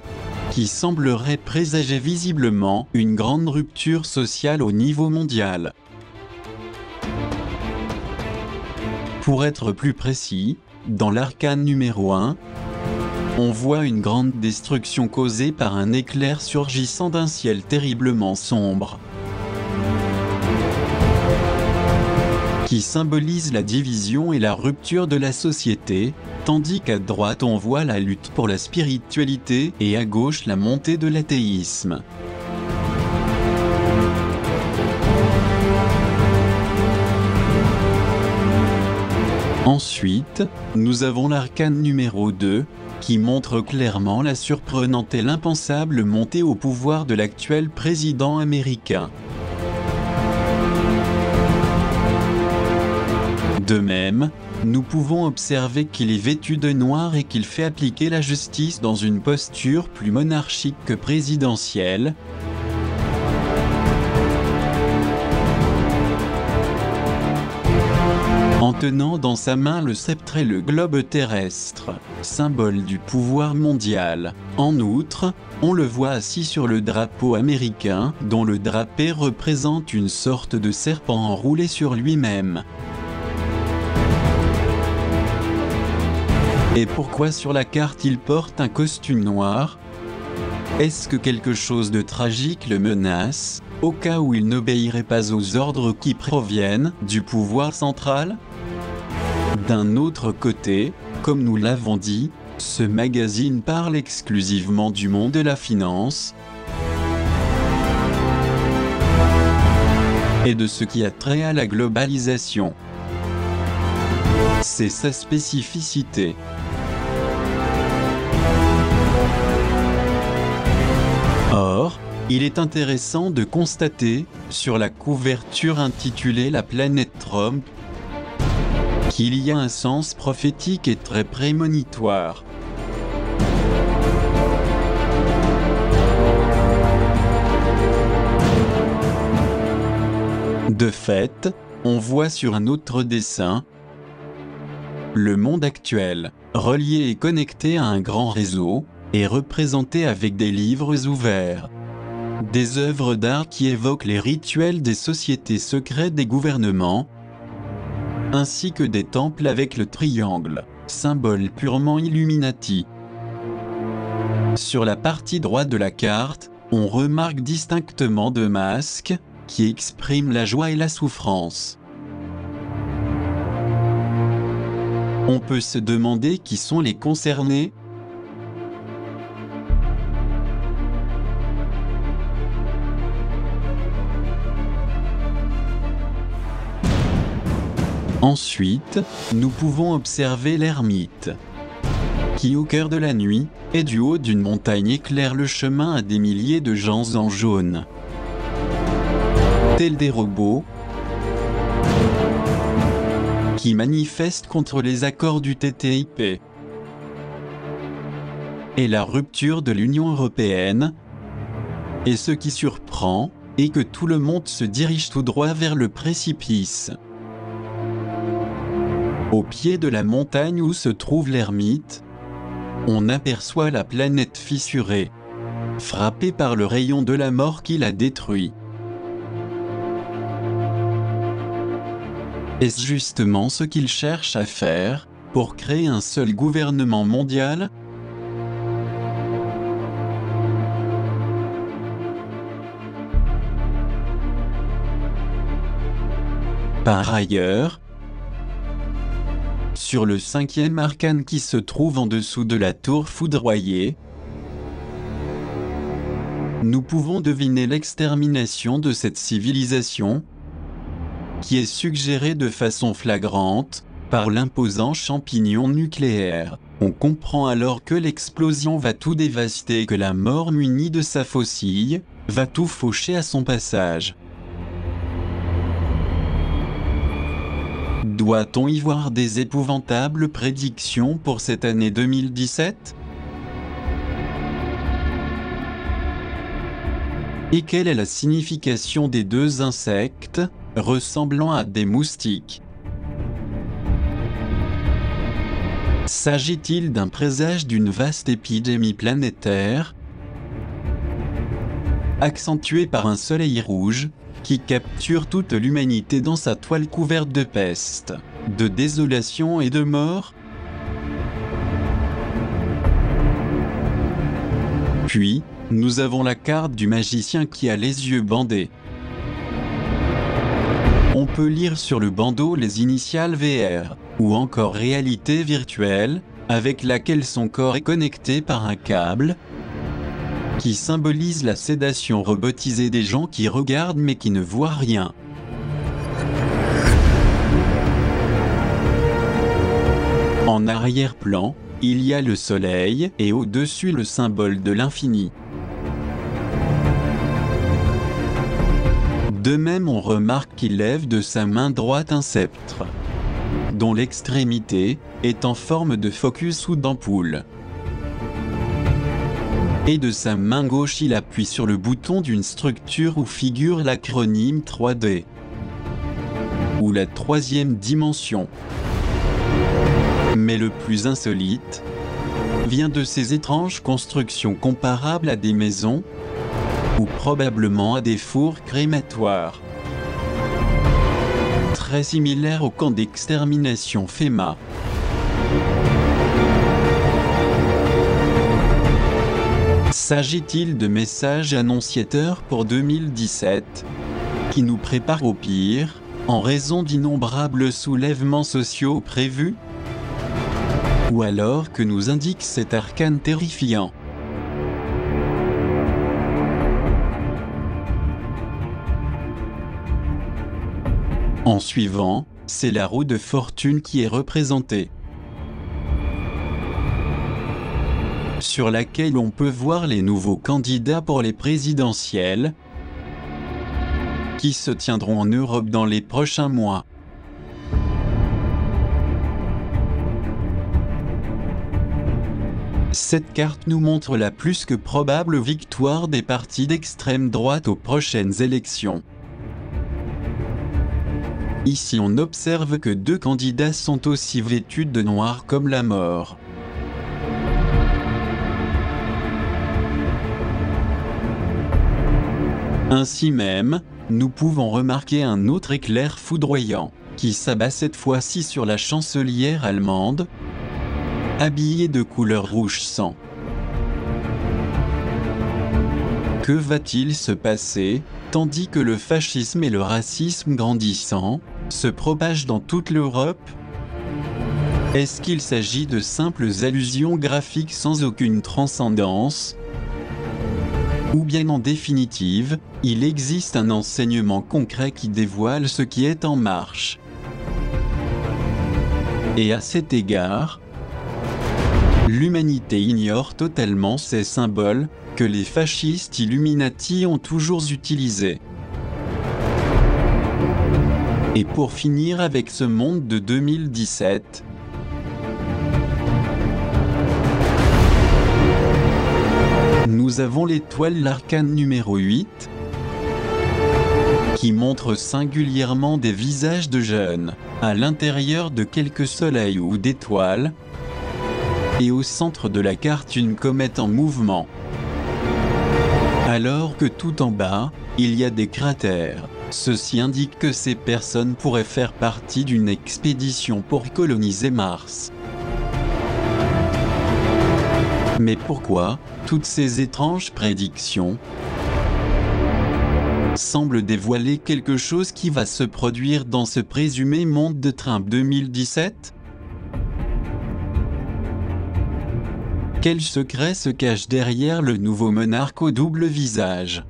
S1: qui semblerait présager visiblement une grande rupture sociale au niveau mondial. Pour être plus précis, dans l'arcane numéro 1, on voit une grande destruction causée par un éclair surgissant d'un ciel terriblement sombre, qui symbolise la division et la rupture de la société, tandis qu'à droite on voit la lutte pour la spiritualité et à gauche la montée de l'athéisme. Ensuite, nous avons l'arcane numéro 2, qui montre clairement la surprenante et l'impensable montée au pouvoir de l'actuel président américain. De même, nous pouvons observer qu'il est vêtu de noir et qu'il fait appliquer la justice dans une posture plus monarchique que présidentielle, en tenant dans sa main le sceptre et le globe terrestre, symbole du pouvoir mondial. En outre, on le voit assis sur le drapeau américain, dont le drapé représente une sorte de serpent enroulé sur lui-même. Et pourquoi sur la carte il porte un costume noir? Est-ce que quelque chose de tragique le menace, au cas où il n'obéirait pas aux ordres qui proviennent du pouvoir central? D'un autre côté, comme nous l'avons dit, ce magazine parle exclusivement du monde de la finance, et de ce qui a trait à la globalisation. C'est sa spécificité. Or, il est intéressant de constater, sur la couverture intitulée La planète Trump, qu'il y a un sens prophétique et très prémonitoire. De fait, on voit sur un autre dessin le monde actuel, relié et connecté à un grand réseau, est représenté avec des livres ouverts, des œuvres d'art qui évoquent les rituels des sociétés secrètes des gouvernements, ainsi que des temples avec le triangle, symbole purement Illuminati. Sur la partie droite de la carte, on remarque distinctement deux masques, qui expriment la joie et la souffrance. On peut se demander qui sont les concernés. Ensuite, nous pouvons observer l'ermite, qui au cœur de la nuit, et du haut d'une montagne éclaire le chemin à des milliers de gens en jaune, tels des robots, qui manifestent contre les accords du TTIP et la rupture de l'Union européenne. Et ce qui surprend est que tout le monde se dirige tout droit vers le précipice. Au pied de la montagne où se trouve l'ermite, on aperçoit la planète fissurée, frappée par le rayon de la mort qui la détruit. Est-ce justement ce qu'il cherche à faire pour créer un seul gouvernement mondial ? Par ailleurs, sur le 5e arcane qui se trouve en dessous de la tour foudroyée, nous pouvons deviner l'extermination de cette civilisation, qui est suggérée de façon flagrante par l'imposant champignon nucléaire. On comprend alors que l'explosion va tout dévaster et que la mort munie de sa faucille va tout faucher à son passage. Doit-on y voir des épouvantables prédictions pour cette année 2017 ? Et quelle est la signification des deux insectes ressemblant à des moustiques ? S'agit-il d'un présage d'une vaste épidémie planétaire, accentuée par un soleil rouge, qui capture toute l'humanité dans sa toile couverte de peste, de désolation et de mort ? Puis, nous avons la carte du magicien qui a les yeux bandés. On peut lire sur le bandeau les initiales VR, ou encore réalité virtuelle, avec laquelle son corps est connecté par un câble, qui symbolise la sédation robotisée des gens qui regardent mais qui ne voient rien. En arrière-plan, il y a le soleil et au-dessus le symbole de l'infini. De même, on remarque qu'il lève de sa main droite un sceptre, dont l'extrémité est en forme de focus ou d'ampoule. Et de sa main gauche, il appuie sur le bouton d'une structure où figure l'acronyme 3D, ou la troisième dimension. Mais le plus insolite vient de ces étranges constructions comparables à des maisons, ou probablement à des fours crématoires, très similaires au camp d'extermination FEMA. S'agit-il de messages annonciateurs pour 2017, qui nous préparent au pire, en raison d'innombrables soulèvements sociaux prévus ? Ou alors que nous indique cet arcane terrifiant ? En suivant, c'est la roue de fortune qui est représentée, sur laquelle on peut voir les nouveaux candidats pour les présidentielles qui se tiendront en Europe dans les prochains mois. Cette carte nous montre la plus que probable victoire des partis d'extrême droite aux prochaines élections. Ici on observe que 2 candidats sont aussi vêtus de noir comme la mort. Ainsi même, nous pouvons remarquer un autre éclair foudroyant, qui s'abat cette fois-ci sur la chancelière allemande, habillée de couleur rouge sang. Que va-t-il se passer, tandis que le fascisme et le racisme grandissant se propagent dans toute l'Europe? Est-ce qu'il s'agit de simples allusions graphiques sans aucune transcendance? Ou bien en définitive, il existe un enseignement concret qui dévoile ce qui est en marche? Et à cet égard, l'humanité ignore totalement ces symboles que les fascistes Illuminati ont toujours utilisés. Et pour finir avec ce monde de 2017, nous avons l'étoile l'arcane numéro 8, qui montre singulièrement des visages de jeunes, à l'intérieur de quelques soleils ou d'étoiles, et au centre de la carte une comète en mouvement. Alors que tout en bas, il y a des cratères. Ceci indique que ces personnes pourraient faire partie d'une expédition pour coloniser Mars. Mais pourquoi toutes ces étranges prédictions semblent dévoiler quelque chose qui va se produire dans ce présumé monde de Trump 2017? Quel secret se cache derrière le nouveau monarque au double visage?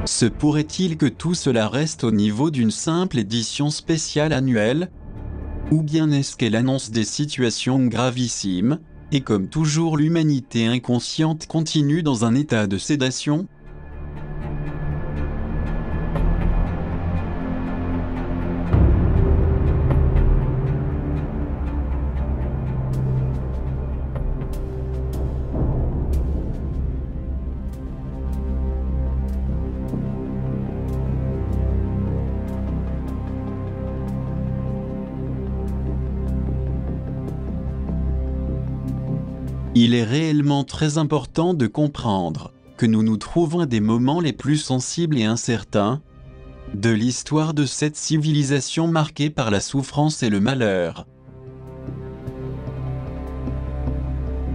S1: Se pourrait-il que tout cela reste au niveau d'une simple édition spéciale annuelle? Ou bien est-ce qu'elle annonce des situations gravissimes, et comme toujours l'humanité inconsciente continue dans un état de sédation? Il est réellement très important de comprendre que nous nous trouvons à des moments les plus sensibles et incertains de l'histoire de cette civilisation marquée par la souffrance et le malheur.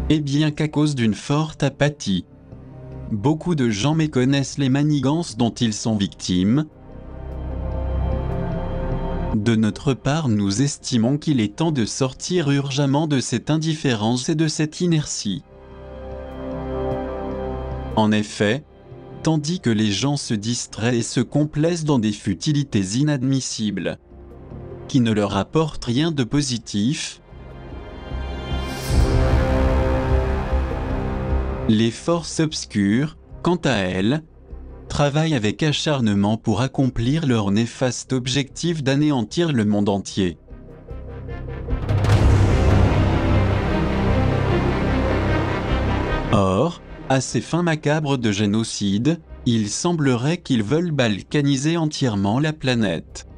S1: Et bien qu'à cause d'une forte apathie, beaucoup de gens méconnaissent les manigances dont ils sont victimes, de notre part, nous estimons qu'il est temps de sortir urgemment de cette indifférence et de cette inertie. En effet, tandis que les gens se distraient et se complaisent dans des futilités inadmissibles, qui ne leur apportent rien de positif, les forces obscures, quant à elles, travaillent avec acharnement pour accomplir leur néfaste objectif d'anéantir le monde entier. Or, à ces fins macabres de génocide, il semblerait qu'ils veulent balkaniser entièrement la planète.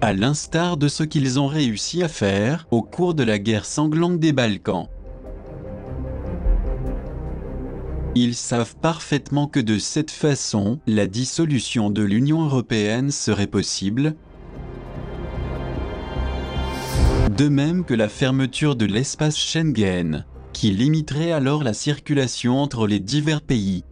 S1: À l'instar de ce qu'ils ont réussi à faire au cours de la guerre sanglante des Balkans. Ils savent parfaitement que de cette façon, la dissolution de l'Union européenne serait possible, de même que la fermeture de l'espace Schengen, qui limiterait alors la circulation entre les divers pays.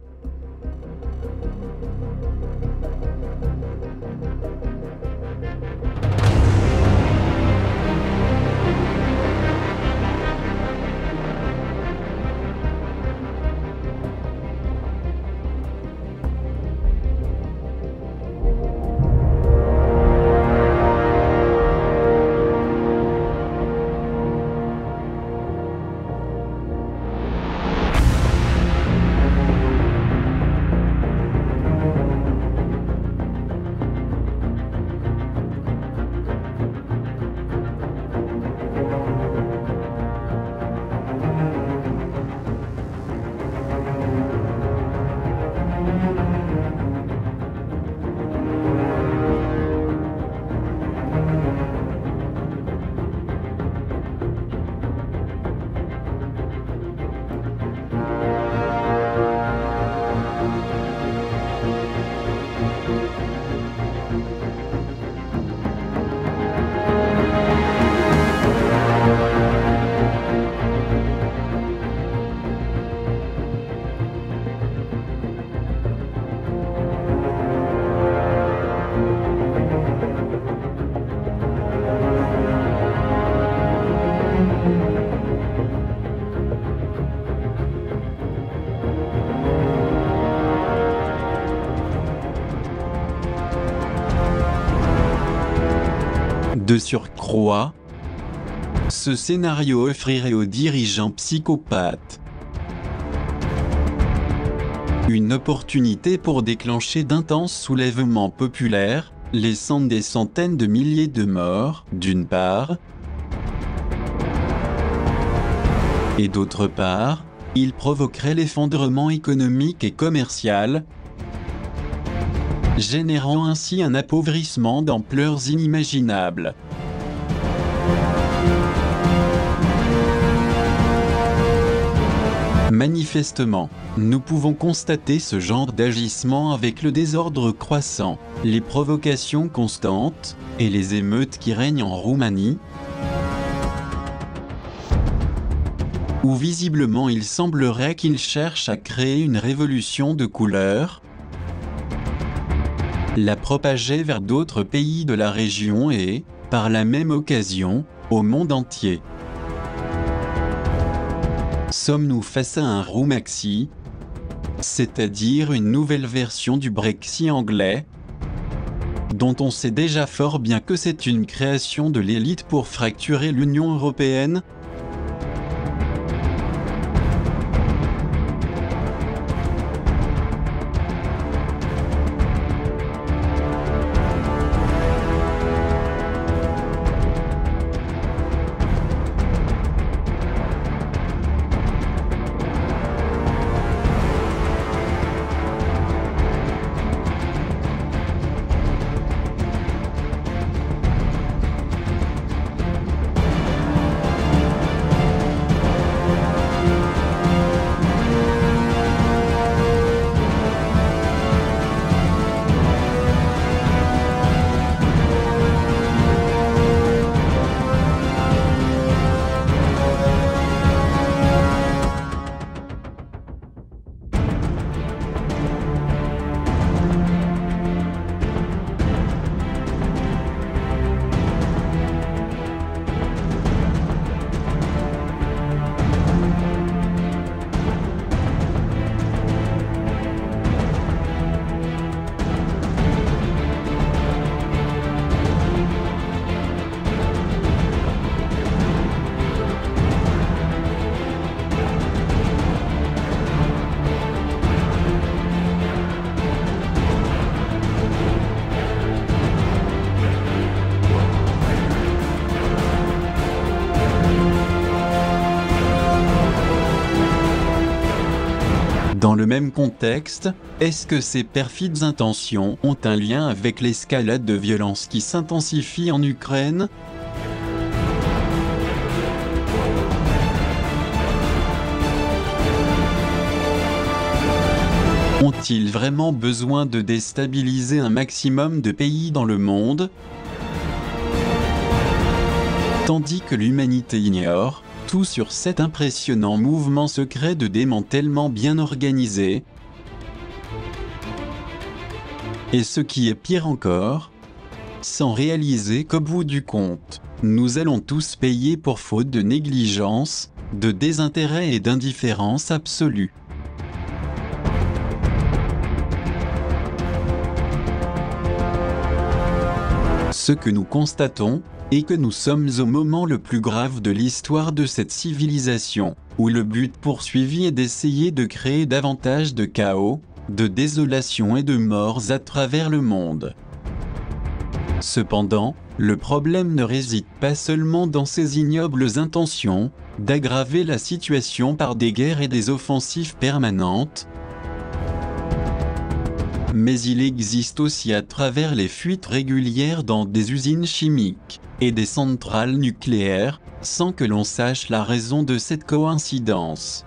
S1: De surcroît, ce scénario offrirait aux dirigeants psychopathes une opportunité pour déclencher d'intenses soulèvements populaires, laissant des centaines de milliers de morts, d'une part, et d'autre part, il provoquerait l'effondrement économique et commercial, générant ainsi un appauvrissement d'ampleurs inimaginables. Manifestement, nous pouvons constater ce genre d'agissement avec le désordre croissant, les provocations constantes, et les émeutes qui règnent en Roumanie, où visiblement il semblerait qu'ils cherchent à créer une révolution de couleur, la propager vers d'autres pays de la région et, par la même occasion, au monde entier. Sommes-nous face à un Roumaxi, c'est-à-dire une nouvelle version du Brexit anglais, dont on sait déjà fort bien que c'est une création de l'élite pour fracturer l'Union européenne ? Dans le même contexte, est-ce que ces perfides intentions ont un lien avec l'escalade de violence qui s'intensifie en Ukraine ? Ont-ils vraiment besoin de déstabiliser un maximum de pays dans le monde, tandis que l'humanité ignore tout sur cet impressionnant mouvement secret de démantèlement bien organisé? Et ce qui est pire encore, sans réaliser qu'au bout du compte, nous allons tous payer pour faute de négligence, de désintérêt et d'indifférence absolue. Ce que nous constatons, est que nous sommes au moment le plus grave de l'histoire de cette civilisation, où le but poursuivi est d'essayer de créer davantage de chaos, de désolation et de morts à travers le monde. Cependant, le problème ne réside pas seulement dans ces ignobles intentions, d'aggraver la situation par des guerres et des offensives permanentes, mais il existe aussi à travers les fuites régulières dans des usines chimiques et des centrales nucléaires, sans que l'on sache la raison de cette coïncidence.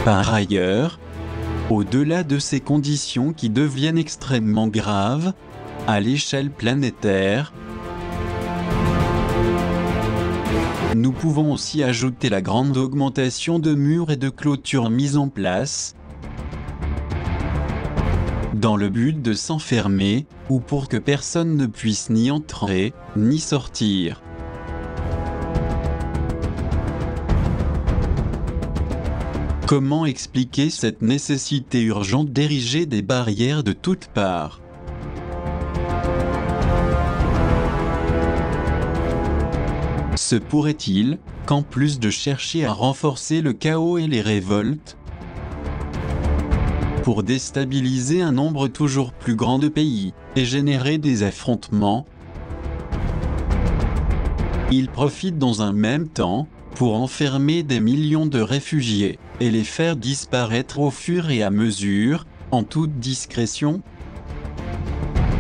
S1: Par ailleurs, au-delà de ces conditions qui deviennent extrêmement graves, à l'échelle planétaire, nous pouvons aussi ajouter la grande augmentation de murs et de clôtures mises en place, dans le but de s'enfermer, ou pour que personne ne puisse ni entrer, ni sortir. Comment expliquer cette nécessité urgente d'ériger des barrières de toutes parts ? Se pourrait-il, qu'en plus de chercher à renforcer le chaos et les révoltes, pour déstabiliser un nombre toujours plus grand de pays, et générer des affrontements, il profite dans un même temps, pour enfermer des millions de réfugiés, et les faire disparaître au fur et à mesure, en toute discrétion ?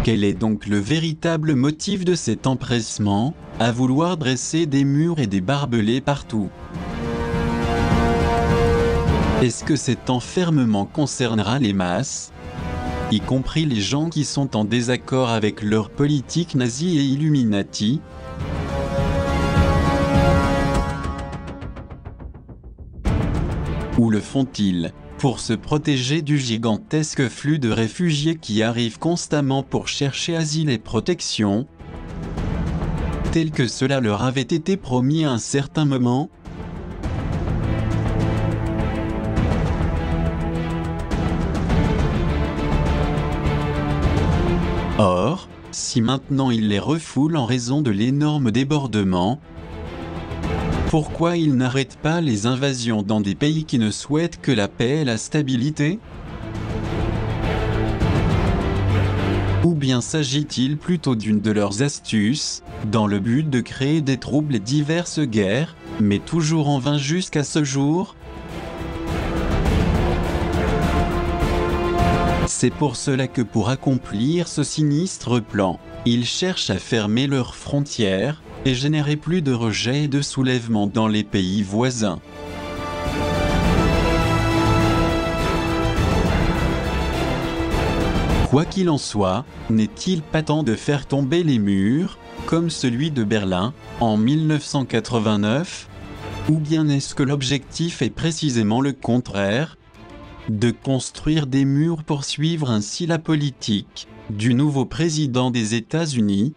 S1: Quel est donc le véritable motif de cet empressement, à vouloir dresser des murs et des barbelés partout ? Est-ce que cet enfermement concernera les masses, y compris les gens qui sont en désaccord avec leur politique nazie et Illuminati ? Ou le font-ils, pour se protéger du gigantesque flux de réfugiés qui arrivent constamment pour chercher asile et protection, tel que cela leur avait été promis à un certain moment ? Or, si maintenant ils les refoulent en raison de l'énorme débordement, pourquoi ils n'arrêtent pas les invasions dans des pays qui ne souhaitent que la paix et la stabilité ? Ou bien s'agit-il plutôt d'une de leurs astuces, dans le but de créer des troubles et diverses guerres, mais toujours en vain jusqu'à ce jour ? C'est pour cela que pour accomplir ce sinistre plan, ils cherchent à fermer leurs frontières, et générer plus de rejets et de soulèvements dans les pays voisins. Quoi qu'il en soit, n'est-il pas temps de faire tomber les murs, comme celui de Berlin, en 1989 ? Ou bien est-ce que l'objectif est précisément le contraire ? De construire des murs pour suivre ainsi la politique du nouveau président des États-Unis ?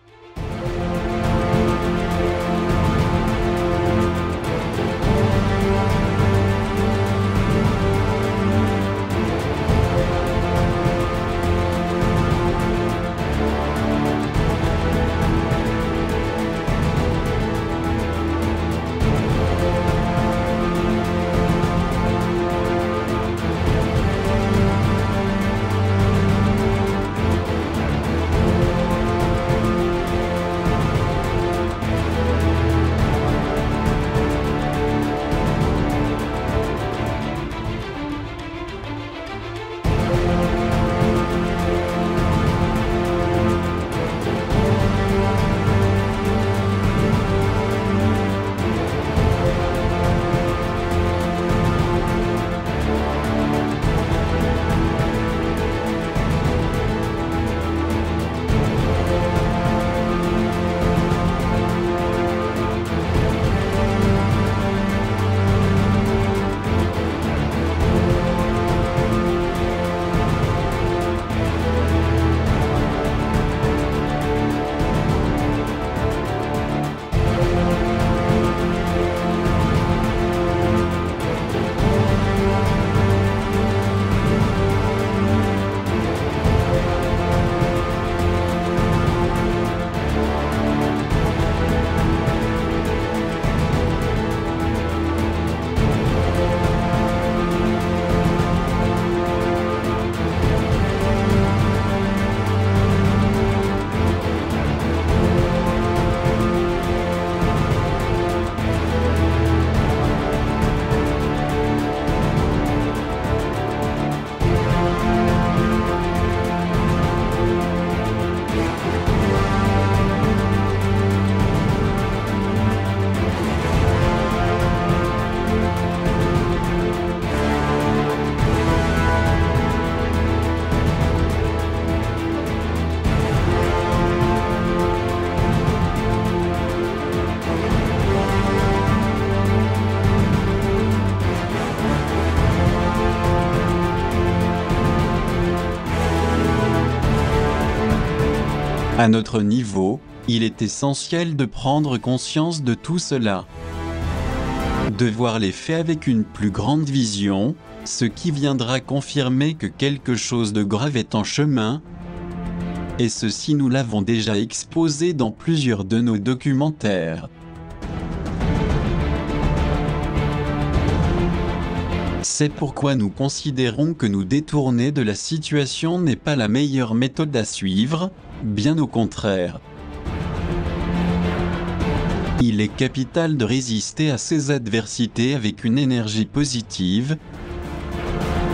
S1: À notre niveau, il est essentiel de prendre conscience de tout cela. De voir les faits avec une plus grande vision, ce qui viendra confirmer que quelque chose de grave est en chemin. Et ceci nous l'avons déjà exposé dans plusieurs de nos documentaires. C'est pourquoi nous considérons que nous détourner de la situation n'est pas la meilleure méthode à suivre, bien au contraire. Il est capital de résister à ces adversités avec une énergie positive,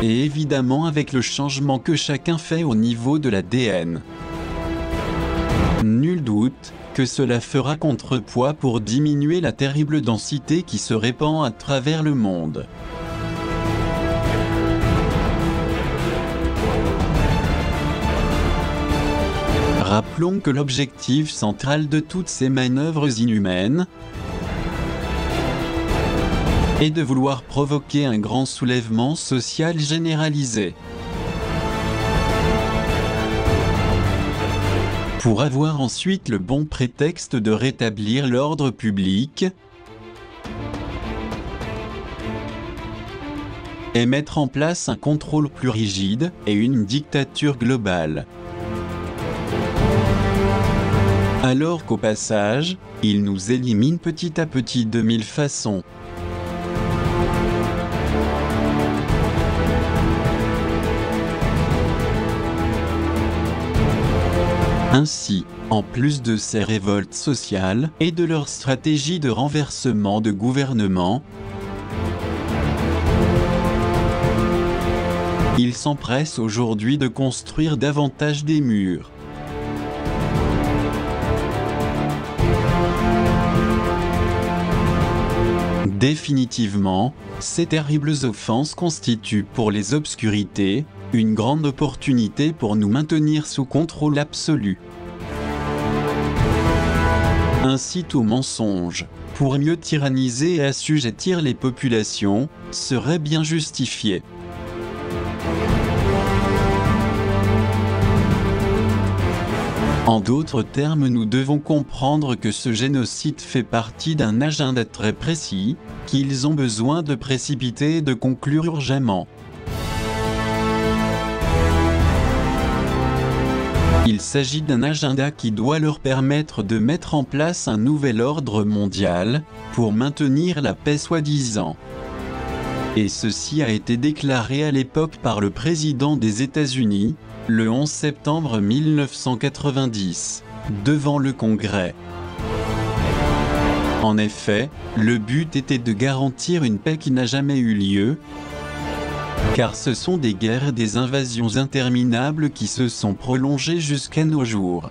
S1: et évidemment avec le changement que chacun fait au niveau de l'ADN. Nul doute que cela fera contrepoids pour diminuer la terrible densité qui se répand à travers le monde. Rappelons que l'objectif central de toutes ces manœuvres inhumaines est de vouloir provoquer un grand soulèvement social généralisé. Pour avoir ensuite le bon prétexte de rétablir l'ordre public et mettre en place un contrôle plus rigide et une dictature globale. Alors qu'au passage, il nous élimine petit à petit de mille façons. Ainsi, en plus de ces révoltes sociales et de leur stratégie de renversement de gouvernement, ils s'empressent aujourd'hui de construire davantage des murs. Définitivement, ces terribles offenses constituent pour les obscurités une grande opportunité pour nous maintenir sous contrôle absolu. Ainsi tout mensonge, pour mieux tyranniser et assujettir les populations, serait bien justifié. En d'autres termes, nous devons comprendre que ce génocide fait partie d'un agenda très précis, qu'ils ont besoin de précipiter et de conclure urgemment. Il s'agit d'un agenda qui doit leur permettre de mettre en place un nouvel ordre mondial, pour maintenir la paix soi-disant. Et ceci a été déclaré à l'époque par le président des États-Unis, le 11 septembre 1990, devant le Congrès. En effet, le but était de garantir une paix qui n'a jamais eu lieu, car ce sont des guerres et des invasions interminables qui se sont prolongées jusqu'à nos jours.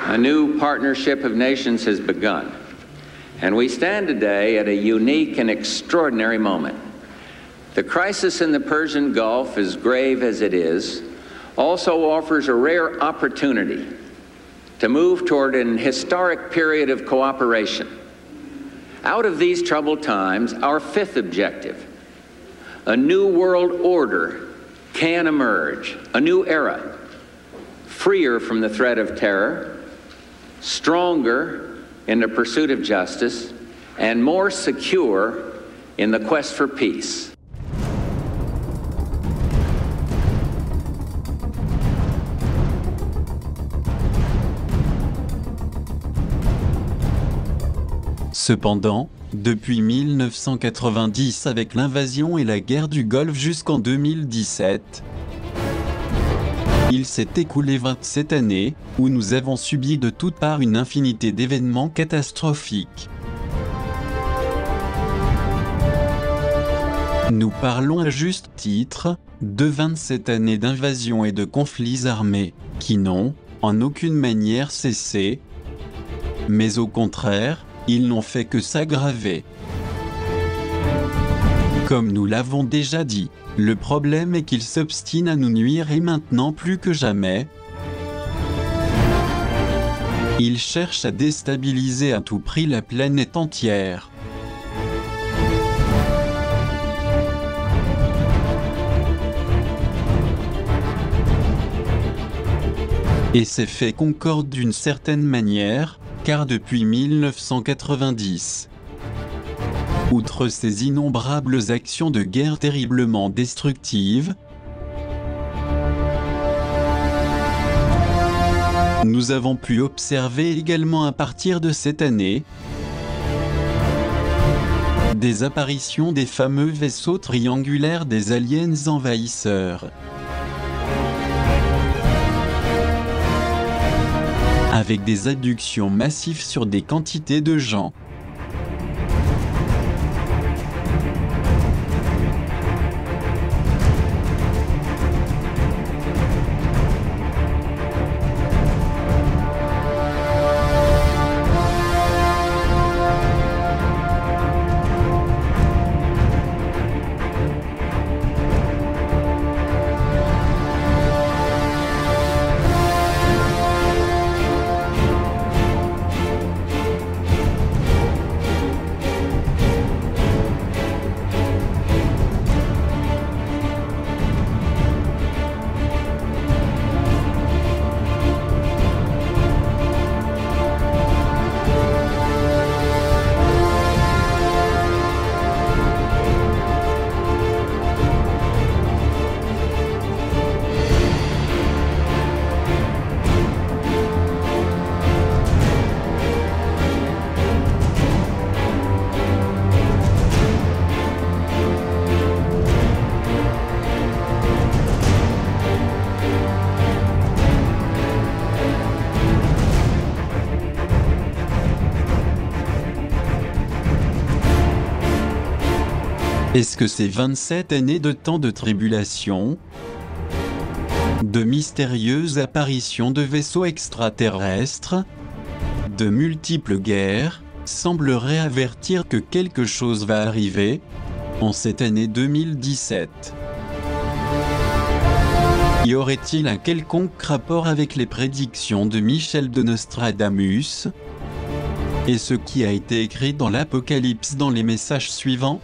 S4: A new partnership of nations has begun, and we stand today at a unique and extraordinary moment. The crisis in the Persian Gulf, as grave as it is, also offers a rare opportunity to move toward an historic period of cooperation. Out of these troubled times, our fifth objective, a new world order, can emerge, a new era, freer from the threat of terror, stronger in the pursuit of justice, and more secure in the quest for peace.
S1: Cependant, depuis 1990 avec l'invasion et la guerre du Golfe jusqu'en 2017, il s'est écoulé 27 années, où nous avons subi de toutes parts une infinité d'événements catastrophiques. Nous parlons à juste titre de 27 années d'invasion et de conflits armés, qui n'ont, en aucune manière cessé, mais au contraire, ils n'ont fait que s'aggraver. Comme nous l'avons déjà dit, le problème est qu'ils s'obstinent à nous nuire et maintenant plus que jamais, ils cherchent à déstabiliser à tout prix la planète entière. Et ces faits concordent d'une certaine manière, car depuis 1990, outre ces innombrables actions de guerre terriblement destructives, nous avons pu observer également à partir de cette année des apparitions des fameux vaisseaux triangulaires des aliens envahisseurs, avec des abductions massives sur des quantités de gens. Est-ce que ces 27 années de temps de tribulation, de mystérieuses apparitions de vaisseaux extraterrestres, de multiples guerres, sembleraient avertir que quelque chose va arriver en cette année 2017? Y aurait-il un quelconque rapport avec les prédictions de Michel de Nostradamus et ce qui a été écrit dans l'Apocalypse dans les messages suivants?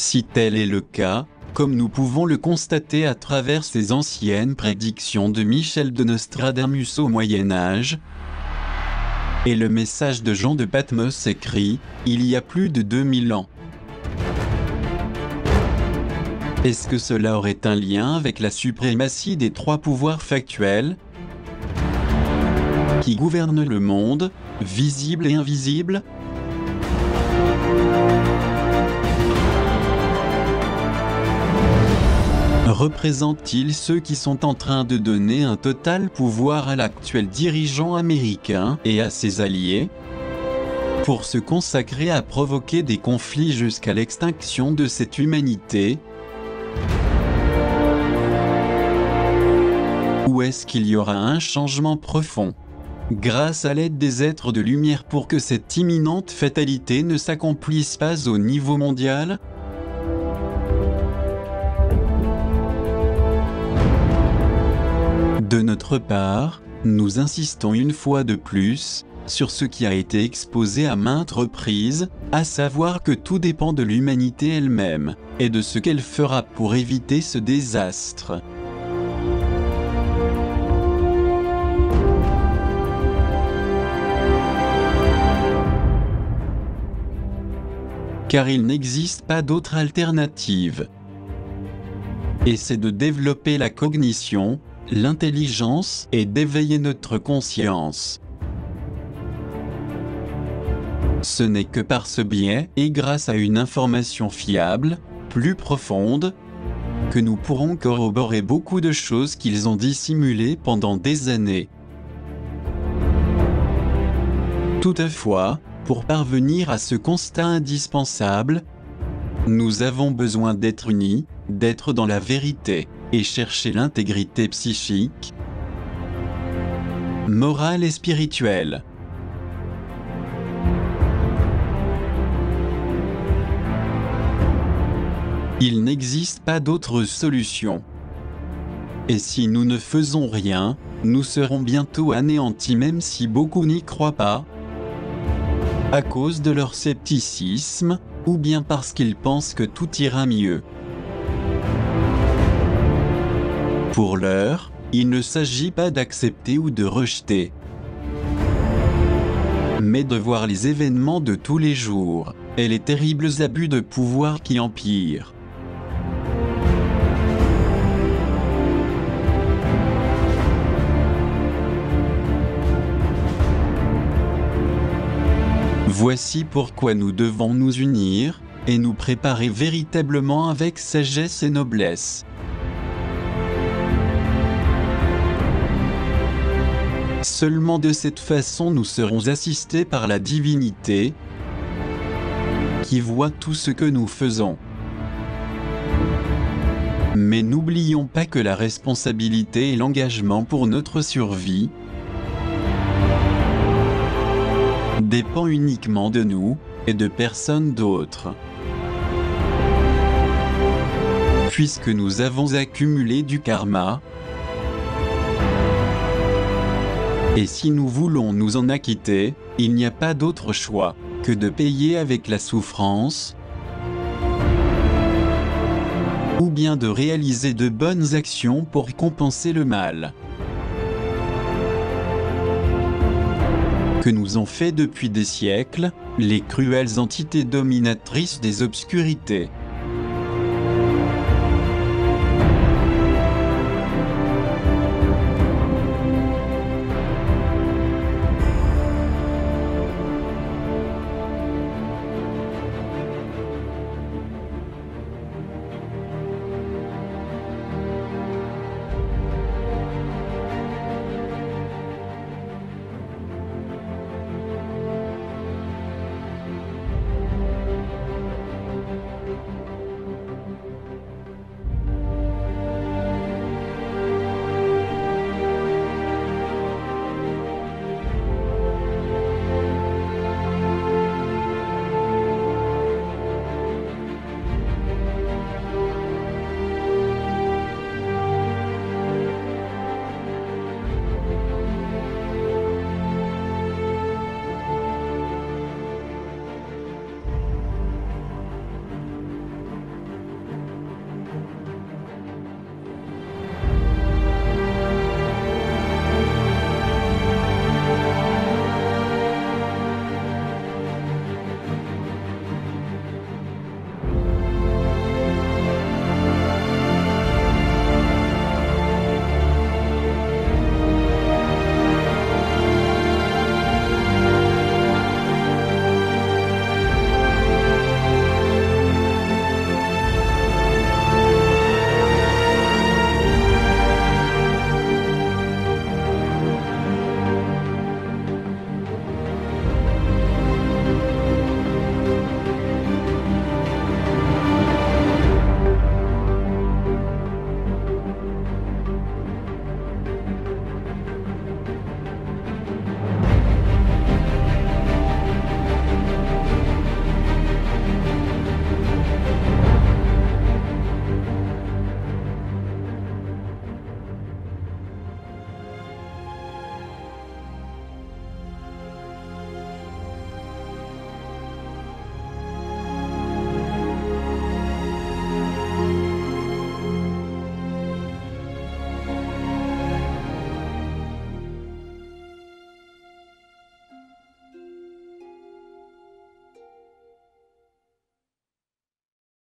S1: Si tel est le cas, comme nous pouvons le constater à travers ces anciennes prédictions de Michel de Nostradamus au Moyen-Âge, et le message de Jean de Patmos écrit, il y a plus de 2000 ans. Est-ce que cela aurait un lien avec la suprématie des trois pouvoirs factuels qui gouvernent le monde, visible et invisible? Représente-t-il ceux qui sont en train de donner un total pouvoir à l'actuel dirigeant américain et à ses alliés pour se consacrer à provoquer des conflits jusqu'à l'extinction de cette humanité? Ou est-ce qu'il y aura un changement profond grâce à l'aide des êtres de lumière pour que cette imminente fatalité ne s'accomplisse pas au niveau mondial? De notre part, nous insistons une fois de plus sur ce qui a été exposé à maintes reprises, à savoir que tout dépend de l'humanité elle-même, et de ce qu'elle fera pour éviter ce désastre. Car il n'existe pas d'autre alternative. Et c'est de développer la cognition, l'intelligence et d'éveiller notre conscience. Ce n'est que par ce biais et grâce à une information fiable, plus profonde, que nous pourrons corroborer beaucoup de choses qu'ils ont dissimulées pendant des années. Toutefois, pour parvenir à ce constat indispensable, nous avons besoin d'être unis, d'être dans la vérité, et chercher l'intégrité psychique, morale et spirituelle. Il n'existe pas d'autre solution. Et si nous ne faisons rien, nous serons bientôt anéantis même si beaucoup n'y croient pas, à cause de leur scepticisme, ou bien parce qu'ils pensent que tout ira mieux. Pour l'heure, il ne s'agit pas d'accepter ou de rejeter, mais de voir les événements de tous les jours, et les terribles abus de pouvoir qui empirent. Voici pourquoi nous devons nous unir, et nous préparer véritablement avec sagesse et noblesse. Seulement de cette façon nous serons assistés par la divinité, qui voit tout ce que nous faisons. Mais n'oublions pas que la responsabilité et l'engagement pour notre survie dépend uniquement de nous, et de personne d'autre. Puisque nous avons accumulé du karma, et si nous voulons nous en acquitter, il n'y a pas d'autre choix que de payer avec la souffrance, ou bien de réaliser de bonnes actions pour compenser le mal que nous ont fait depuis des siècles les cruelles entités dominatrices des obscurités.